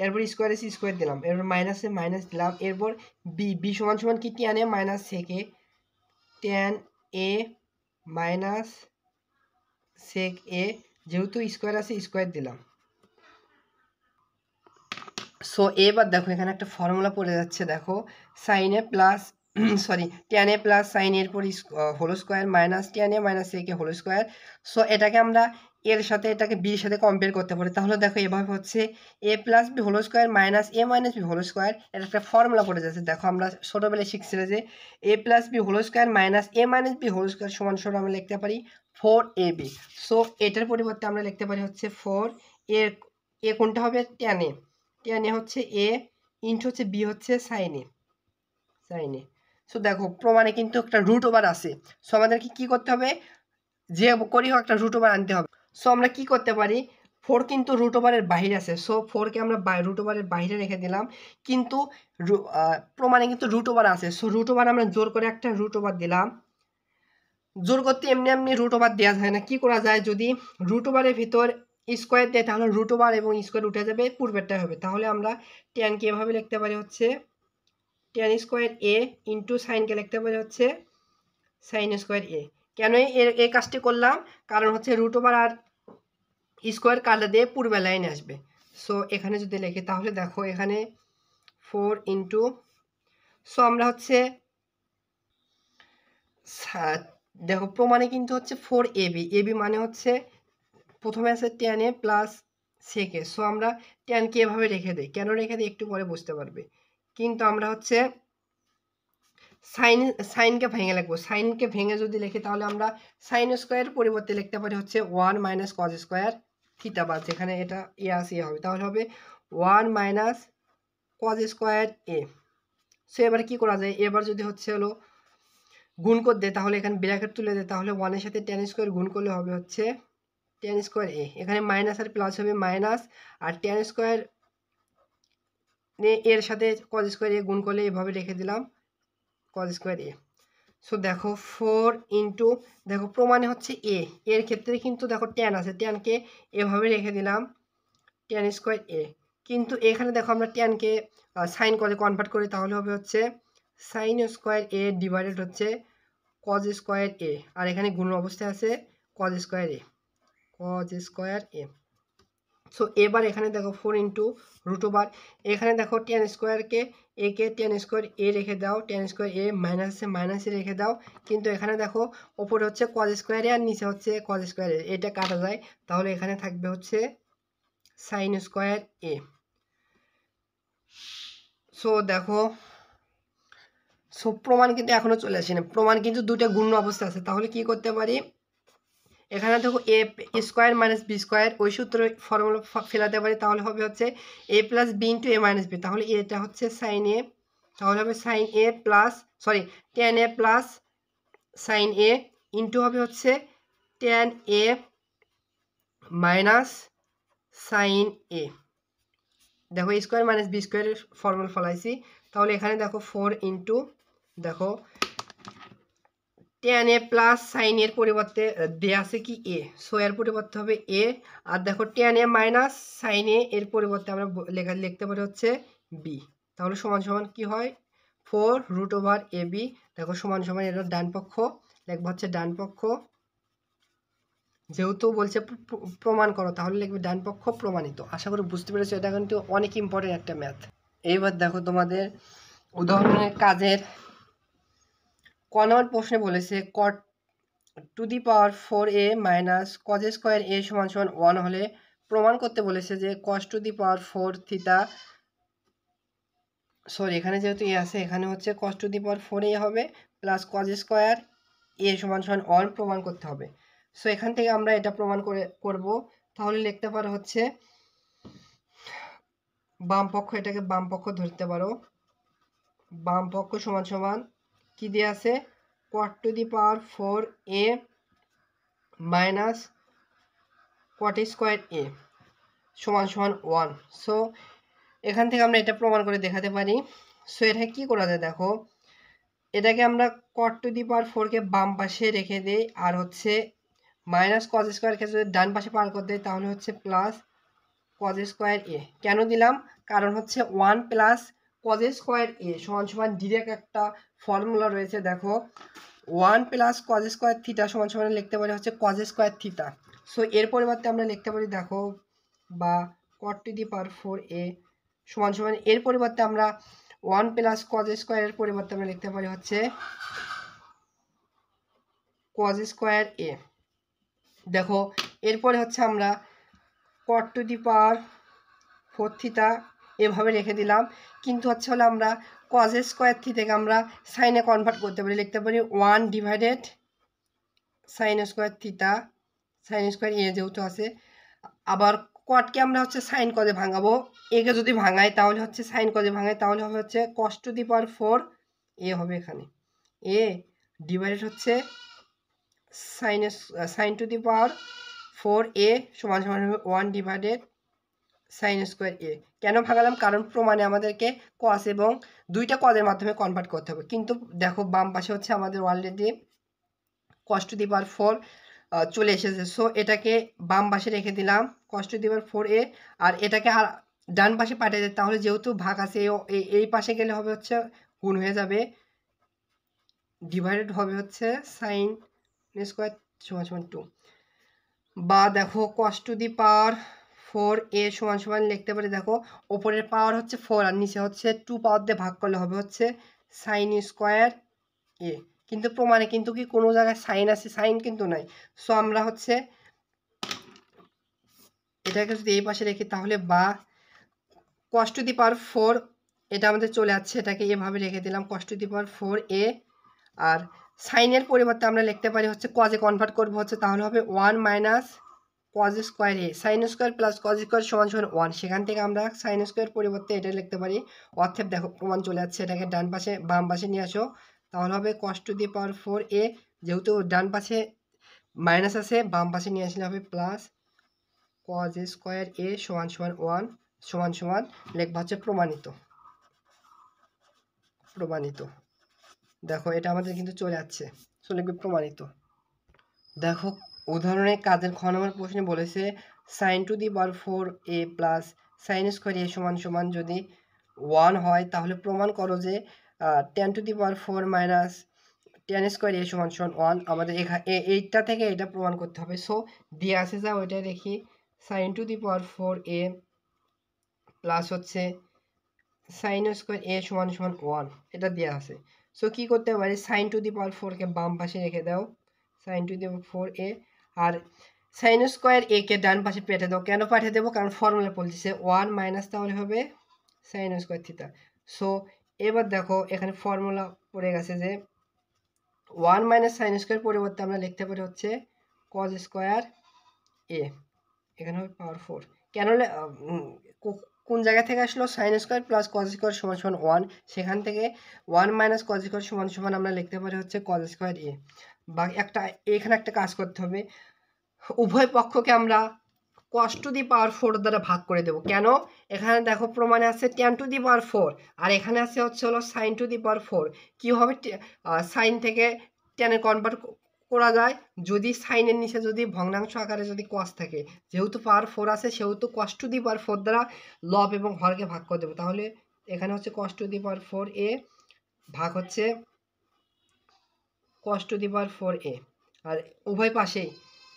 এরপর স্কোয়ার এসে স্কোয়ার দিলাম, এরপর মাইনাসে মাইনাস দিলাম, এরপর বি বি সমান সমান কি টেন এ মাইনাস সেকে, টেন এ মাইনাস সেক এ, যেহেতু স্কোয়ার আছে স্কোয়ার দিলাম। সো এবার দেখো এখানে একটা ফর্মুলা পড়ে যাচ্ছে, দেখো sign A plus sorry ten A plus sign এর পর হোল স্কোয়ার মাইনাস টেন এ মাইনাস সেক এ হোল স্কোয়ার। সো এটাকে আমরা এর সাথে এটাকে বির সাথে কম্পেয়ার করতে পারি। তাহলে দেখো এভাবে হচ্ছে A plus B whole square minus A minus B whole square, এটা একটা ফর্মুলা পড়ে যাচ্ছে। দেখো আমরা ছোটোবেলায় শিখছিলাম যে A plus B whole square minus A minus B whole square সমান সমান আমরা লিখতে পারি 4ab। সো এটার পরিবর্তে আমরা লিখতে পারি হচ্ছে 4 এর এ কোনটা হবে টেন এ, টেন এ হচ্ছে এ ইন্টু হচ্ছে বি হচ্ছে সাইন এ, সাইন এ। সো দেখো প্রমাণে কিন্তু একটা রুট ওভার আছে। সো আমাদেরকে কি করতে হবে, যে করি হোক একটা রুট ওভার আনতে হবে। সো আমরা কি করতে পারি, 4 কিন্তু রুট ওভারের বাইরে আছে। সো 4কে আমরা রুট ওভারের বাইরে রেখে দিলাম, কিন্তু প্রমাণে কিন্তু রুট ওভার আছে। সো রুট ওভার আমরা জোর করে একটা রুট ওভার দিলাম। জোর করতে এমনি এমনি রুট ওভার দেওয়া যায় না, কি করা যায়, যদি রুট ওভারের ভিতর স্কোয়ার দেয় তাহলে রুট ওভার এবং স্কোয়ার উঠে যাবে, পূর্বেরটা হবে। তাহলে আমরা টেনকে এভাবে লিখতে পারি হচ্ছে টেন স্কোয়ার এ ইন্টু সাইনকে লিখতে পারি হচ্ছে সাইন স্কোয়ার এ। কেন এই কাজটি করলাম, কারণ হচ্ছে রুট ওভার আর স্কোয়ার কাটা দিয়ে পূর্বের লাইনে আসবে। সো এখানে যদি লিখি তাহলে দেখো এখানে 4 ইন্টু, সো আমরা হচ্ছে দেখো প্রমাণে কিন্তু হচ্ছে 4ab, এবি মানে হচ্ছে প্রথমে আছে টেন এ প্লাস সেকে। সো আমরা টেনকে এভাবে রেখে দিই, কেন রেখে দিই একটু পরে বুঝতে পারবে। কিন্তু আমরা হচ্ছে সাইনকে ভেঙে লিখবো, সাইনকে ভেঙে যদি লিখি তাহলে আমরা সাইন স্কোয়ার পরিবর্তে লিখতে পারি হচ্ছে 1 মাইনাস কজ স্কোয়ার থিটা, বা যেখানে এটা এ আসি হবে, তাহলে হবে 1 মাইনাস কজ স্কোয়ার এ। সো এবার কি করা যায়, এবার যদি হচ্ছে হলো গুণ করে দেয় তাহলে এখানে ব্র্যাকেট তুলে দেয়, তাহলে 1 এর সাথে টেন স্কোয়ার গুণ করলে হবে হচ্ছে টেন স্কোয়ার এ, এখানে মাইনাস আর প্লাস হবে মাইনাস, আর টেন স্কোয়ার এর সাথে কজ স্কোয়ার এ গুণ করলে এভাবে রেখে দিলাম কজ স্কোয়ার এ। সো দেখো 4 ইন্টু, দেখো প্রমাণে হচ্ছে এর ক্ষেত্রে কিন্তু দেখো ট্যান আছে, ট্যানকে এভাবে রেখে দিলাম ট্যান স্কোয়ার এ, কিন্তু এখানে দেখো আমরা ট্যানকে সাইন করে কনভার্ট করি, তাহলে হবে হচ্ছে সাইন স্কোয়ার এ ডিভাইডেড হচ্ছে কজ স্কোয়ার এ, আর এখানে গুণ অবস্থায় আছে কজ স্কোয়ার এ, কজ স্কোয়ার এ। সো এবার এখানে দেখো 4 ইন্টু রুট ওভার, এখানে দেখো টেন স্কোয়ারকে একে টেন স্কোয়ার এ রেখে দাও, টেন স্কোয়ার এ মাইনাসে মাইনাসে রেখে দাও, কিন্তু এখানে দেখো ওপরে হচ্ছে কজ স্কোয়ার এ আর নিচে হচ্ছে কজ স্কোয়ার এ, এটা কাটা যায়, তাহলে এখানে থাকবে হচ্ছে সাইন স্কোয়ার এ। সো দেখো, সো প্রমাণ কিন্তু এখনো চলে আসেনি, প্রমাণ কিন্তু দুটো গুণ অবস্থা আছে, তাহলে কি করতে পারি, এখানে দেখো এ স্কোয়ার মাইনাস বি স্কোয়ার ওই সূত্র ফর্মুলা ফেলাতে পারি, তাহলে হবে হচ্ছে A plus B into A minus B, তাহলে এটা হচ্ছে সাইন এ, তাহলে হবে sign A plus sorry ten A plus sine A into হবে হচ্ছে টেন এ মাইনাস সাইন এ। দেখো স্কোয়ার মাইনাস বি স্কোয়ারের ফর্মুলা ফলাইছি, তাহলে এখানে দেখো 4 ইন্টু, দেখো টেন এ প্লাস সাইন এর পরিবর্তে দেয়া আছে কি এ, সো এর পরিবর্তে হবে এ, আর দেখো টেন এ মাইনাস সাইন এর পরিবর্তে আমরা লিখতে পারি হচ্ছে বি, তাহলে সমান সমান কি হয় 4 রুট ওভার এ বি, দেখো সমান সমান এটা ডান পক্ষ লিখবো হচ্ছে ডান পক্ষ, যেহেতু বলছে প্রমাণ করো তাহলে লিখবে ডান পক্ষ প্রমাণিত। আশা করি বুঝতে পেরেছো, এটা কিন্তু অনেক ইম্পর্টেন্ট একটা ম্যাথ। এইবার দেখো তোমাদের উদাহরণের কাজের ক নম্বর প্রশ্নে বলেছে cot to the power 4a minus cos square A সমান সমান 1 হলে প্রমাণ করতে বলেছে যে cos to the power 4 theta, sorry এখানে যেহেতু এ আছে এখানে হচ্ছে কস টু দি পাওয়ার 4a হবে প্লাস কজ স্কোয়ার এ সমান সমান 1 প্রমাণ করতে হবে। সো এখান থেকে আমরা এটা প্রমাণ করব, তাহলে লিখতে পারো হচ্ছে বাম পক্ষ, এটাকে বাম পক্ষ ধরতে পারো, বাম পক্ষ সমান সমান কি দিয়ে আছে cot to the power 4a minus cot square A সমান সমান 1। সো এখান থেকে আমরা এটা প্রমাণ করে দেখাতে পারি। সো এটা কি করা যায়, দেখো এটাকে আমরা কট টু দি পাওয়ার 4কে বাম পাশে রেখে দেই, আর হচ্ছে মাইনাস কজ স্কোয়ারকে যদি ডান পাশে পার করে দেয় তাহলে হচ্ছে প্লাস কজ স্কোয়ার এ। কেন দিলাম, কারণ হচ্ছে 1 প্লাস কজ স্কোয়ার এ সমান সমান ডিরেক্ট একটা ফর্মুলা রয়েছে, দেখো 1 প্লাস কজ স্কোয়ার থিটা সমান সমান লিখতে পারি হচ্ছে কজ স্কোয়ার থিটা। সো এর পরিবর্তে আমরা লিখতে পারি দেখো বা কট টু দি পাওয়ার 4a সমান সমান এর পরিবর্তে আমরা 1 প্লাস কজ স্কোয়ারের পরিবর্তে আমরা লিখতে পারি হচ্ছে কজ স্কোয়ার এ। দেখো এরপরে হচ্ছে আমরা কট টু দি পাওয়ার 4 থিটা এভাবে রেখে দিলাম, কিন্তু হচ্ছে হলো আমরা কজ স্কোয়ার থিটাকে আমরা সাইনে কনভার্ট করতে পারি, লিখতে পারি 1 divided sine square theta, sine square A যেহেতু আছে, আবার কটকে আমরা হচ্ছে সাইন কজে ভাঙাবো, একে যদি ভাঙাই তাহলে হচ্ছে সাইন কজে ভাঙাই তাহলে হবে হচ্ছে কস টু দি পাওয়ার 4 এ হবে, এখানে এ ডিভাইডেড হচ্ছে sine to the power 4a সমান সমান হবে 1 ডিভাইডেড সাইন স্কোয়ার এ। কেন ভাঙালাম, কারণ প্রমাণে আমাদেরকে কস এবং দুইটা কজের মাধ্যমে কনভার্ট করতে হবে, কিন্তু দেখো বাম পাশে হচ্ছে আমাদের already cos to the power 4 চলে এসেছে, সো এটাকে বাম পাশে রেখে দিলাম কস টু দি পাওয়ার 4a, আর এটাকে আর ডান পাশে পাঠিয়ে দেয়, তাহলে যেহেতু ভাগ আছে এই পাশে গেলে হবে হচ্ছে গুণ হয়ে যাবে, ডিভাইডেড হবে হচ্ছে সাইন স্কোয়ার সমান সমান 2, বা দেখো কস টু দি পাওয়ার 4a সমান সমান লিখতে পারি, দেখো ওপরের পাওয়ার হচ্ছে 4 আর নিচে হচ্ছে 2 পাওয়ার দিয়ে ভাগ করলে হবে হচ্ছে সাইন স্কোয়ার এ, কিন্তু প্রমাণে কিন্তু কি কোনো জায়গায় সাইন আছে, সাইন কিন্তু নাই। সো আমরা হচ্ছে এটাকে যদি এই পাশে রেখি তাহলে বা কস টু দি পাওয়ার 4 এটা আমাদের চলে যাচ্ছে, এটাকে এভাবে রেখে দিলাম কস টু দি পাওয়ার 4a, আর সাইনের পরিবর্তে আমরা লিখতে পারি হচ্ছে কজে কনভার্ট করবো হচ্ছে, তাহলে হবে 1 minus cos square A, sine square plus cos square সমান সমান 1, সেখান থেকে আমরা সাইন স্কোয়ার পরিবর্তে এটা লিখতে পারি, অর্থাৎ দেখো প্রমাণ চলে যাচ্ছে, এটাকে ডান পাশে বাম পাশে নিয়ে আসো, তাহলে হবে কস টু দি পাওয়ার 4a, যেহেতু ডান পাশে মাইনাস আছে বাম পাশে নিয়ে আসলে হবে প্লাস কজ স্কোয়ার এ সমান সমান 1 সমান সমান লিখবা হচ্ছে প্রমাণিত, প্রমাণিত। দেখো এটা আমাদের কিন্তু চলে যাচ্ছে, সো লিখবে প্রমাণিত। দেখো উদাহরণে কাজের খ নম্বর প্রশ্নে বলেছে sin to the power 4a plus sin square a সমান সমান যদি 1 হয় তাহলে প্রমাণ করো যে tan two the power 4 minus tan square a সমান সমান 1। আমাদের এইটা থেকে এটা প্রমাণ করতে হবে। সো দিয়ে আসে যা ওইটাই দেখি, sin to the power 4a plus হচ্ছে sin স্কোয়ার a সমান সমান 1, এটা দেওয়া আছে। সো কি করতে পারি, sin টু দি পাওয়ার 4 কে বাম পাশে রেখে দাও, sin to the power 4a, আর sin স্কোয়ার a কে ডান পাশে পেটে দাও। কেন পাঠিয়ে দেবো, কারণ ফর্মুলা বলতেছে 1 মাইনাস তাহলে হবে sin স্কোয়ার থিটা। সো এবার দেখো এখানে ফর্মুলা পড়ে গেছে যে 1 মাইনাস sin স্কোয়ার পরিবর্তে আমরা লিখতে পারি হচ্ছে cos স্কোয়ার a, এখানে হবে পাওয়ার 4। কেন কোন জায়গা থেকে আসলো, sin square plus cos square সমান সমান 1, সেখান থেকে 1 মাইনাস cos স্কোয়ার সমান সমান আমরা লিখতে পারি হচ্ছে cos স্কোয়ার a। বা এখানে একটা কাজ করতে হবে, উভয় পক্ষকে আমরা cos টু দি পাওয়ার 4 দ্বারা ভাগ করে দেব। কেন, এখানে দেখো প্রমাণে আছে tan টু দি পাওয়ার 4 আর এখানে আছে হচ্ছে হলো sin টু দি পাওয়ার 4। কি হবে, sin থেকে tan এ কনভার্ট করা যায় যদি সাইনের নিচে যদি ভগ্নাংশ আকারে যদি cos থাকে, যেহেতু পাওয়ার 4 আছে সেহেতু cos টু দি পাওয়ার 4 দ্বারা লব এবং হরকে ভাগ করে দেবো। তাহলে এখানে হচ্ছে cos two the power 4a ভাগ হচ্ছে cos two the power 4a, আর উভয় পাশেই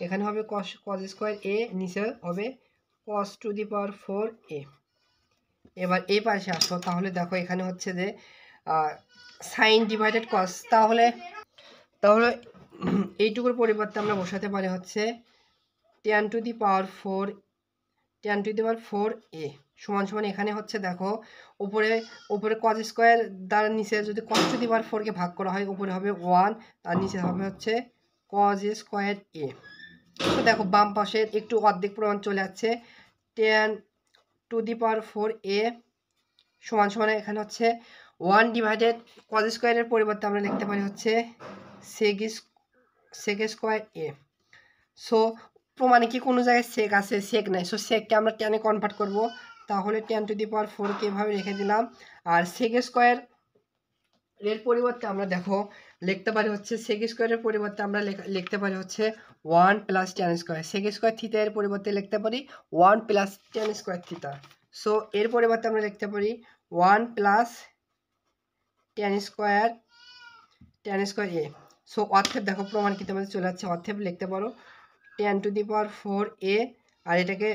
এখানে হবে cos স্কোয়ার a, নিচে হবে cos two the power 4a। এবার এই পাশে আসো, তাহলে দেখো এখানে হচ্ছে যে সাইন ডিভাইডেড cos, তাহলে এইটুকুর পরিবর্তে আমরা বসাতে পারি হচ্ছে tan two the power 4a সমান সমান, এখানে হচ্ছে দেখো উপরে cos স্কোয়ার দ্বারা নিচে যদি cos টু দি পাওয়ার 4 কে ভাগ করা হয় উপরে হবে 1 আর নিচে হবে হচ্ছে cos স্কোয়ার a। তো দেখো বাম পাশের একটু অর্ধেক প্রমাণ চলে যাচ্ছে, tan two the power 4a সমান সমান এখানে হচ্ছে 1 ডিভাইডেড cos স্কোয়ারের পরিবর্তে আমরা লিখতে পারি হচ্ছে sec স্কোয়ার a। সো প্রমাণে কি কোনো জায়গায় সেক আছে, সেক নাই, সো সেককে আমরা টেনে কনভার্ট করব। তাহলে tan টু দি পাওয়ার 4 কে এভাবে রেখে দিলাম, আর সেক স্কোয়ার এর পরিবর্তে আমরা দেখো লিখতে পারি হচ্ছে সেক স্কোয়ারের পরিবর্তে আমরা লিখতে পারি হচ্ছে 1 plus tan square. Sec square theta এর পরিবর্তে লিখতে পারি 1 plus tan square theta. So এর পরিবর্তে আমরা লিখতে পারি 1 plus tan square a। So অর্থেব দেখো প্রমাণ কিন্তু আমাদের চলে যাচ্ছে, অর্থেব লিখতে পারো tan two the power 4a, আর এটাকে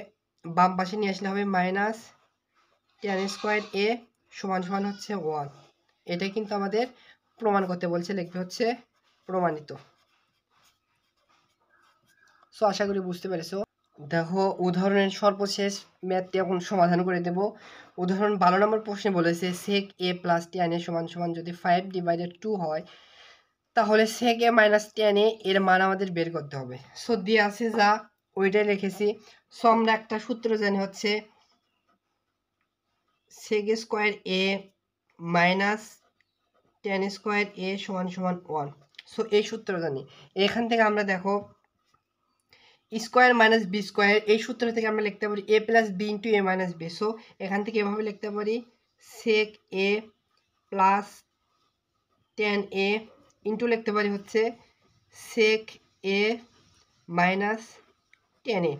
বাম পাশে নিয়ে আসলে হবে মাইনাস tan স্কোয়ার a সমান সমান হচ্ছে 1। এটাই কিন্তু আমাদের প্রমাণ করতে বলছে, লিখবে হচ্ছে প্রমাণিত। সো আশা করি বুঝতে পেরেছো। দেখো উদাহরণের সর্বশেষ ম্যাথটি এখন সমাধান করে দেব। উদাহরণ 12 নম্বর প্রশ্নে বলেছে sec a plus tan a সমান সমান যদি 5 ডিভাইডেড 2 হয় তাহলে sec a minus tan a এর মান আমাদের বের করতে হবে। সো দিয়ে আছে যা ওইটাই লিখেছি। সো আমরা একটা সূত্র জানি হচ্ছে sec square a minus tan square a সমান সমান 1। সো এই সূত্র জানি, এখান থেকে আমরা দেখো স্কোয়ার মাইনাস বি স্কোয়ার, এই সূত্র থেকে আমরা লিখতে পারি a plus B into A minus b. So এখান থেকে এভাবে লিখতে পারি sec a plus tan a into লিখতে পারি হচ্ছে sec a minus tan a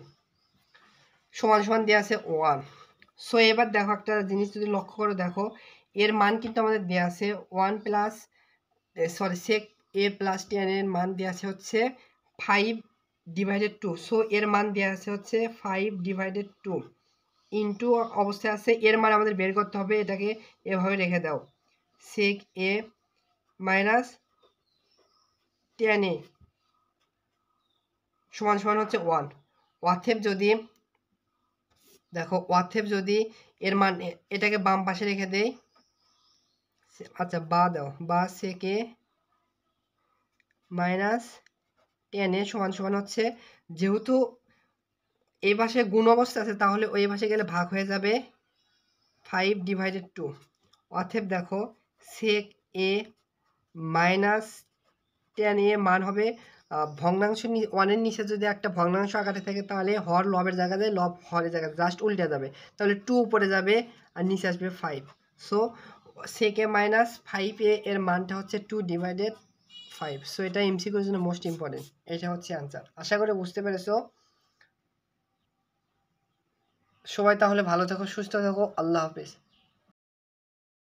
সমান সমান দেওয়া আছে 1। সো এবার দেখো একটা জিনিস যদি লক্ষ্য করো, দেখো এর মান কিন্তু আমাদের দেওয়া আছে 1 plus sec a plus tan এর মান দেওয়া আছে হচ্ছে 5 ডিভাইডেড 2। সো এর মান দেওয়া আছে হচ্ছে 5 ডিভাইডেড 2 ইন্টু অবস্থায় আছে, এর মান আমাদের বের করতে হবে। এটাকে এভাবে রেখে দাও sec a minus tan a সমান সমান হচ্ছে 1। অতএব যদি দেখো যদি এর মান এটাকে বাম পাশে রেখে দেই, আচ্ছা বা sec a minus tan a সমান সমান হচ্ছে, যেহেতু এই পাশে গুণ অবস্থা আছে তাহলে ওই পাশে গেলে ভাগ হয়ে যাবে 5 ডিভাইডেড 2। অতএব দেখো sec a minus tan a মান হবে ভগ্নাংশ 1 এর নিচে যদি একটা ভগ্নাংশ আকারে থাকে তাহলে হর লবের জায়গায় লব হরের জায়গায় জাস্ট উল্টে যাবে, তাহলে 2 উপরে যাবে আর নিচে আসবে 5। সো সেকে মাইনাস 5a এর মানটা হচ্ছে 2/5। সো এটা এমসিকিউর জন্য মোস্ট ইম্পর্টেন্ট। এটা হচ্ছে আনসার। আশা করি বুঝতে পেরেছো। সবাই তাহলে ভালো থাকো, সুস্থ থাকো। আল্লাহ হাফেজ।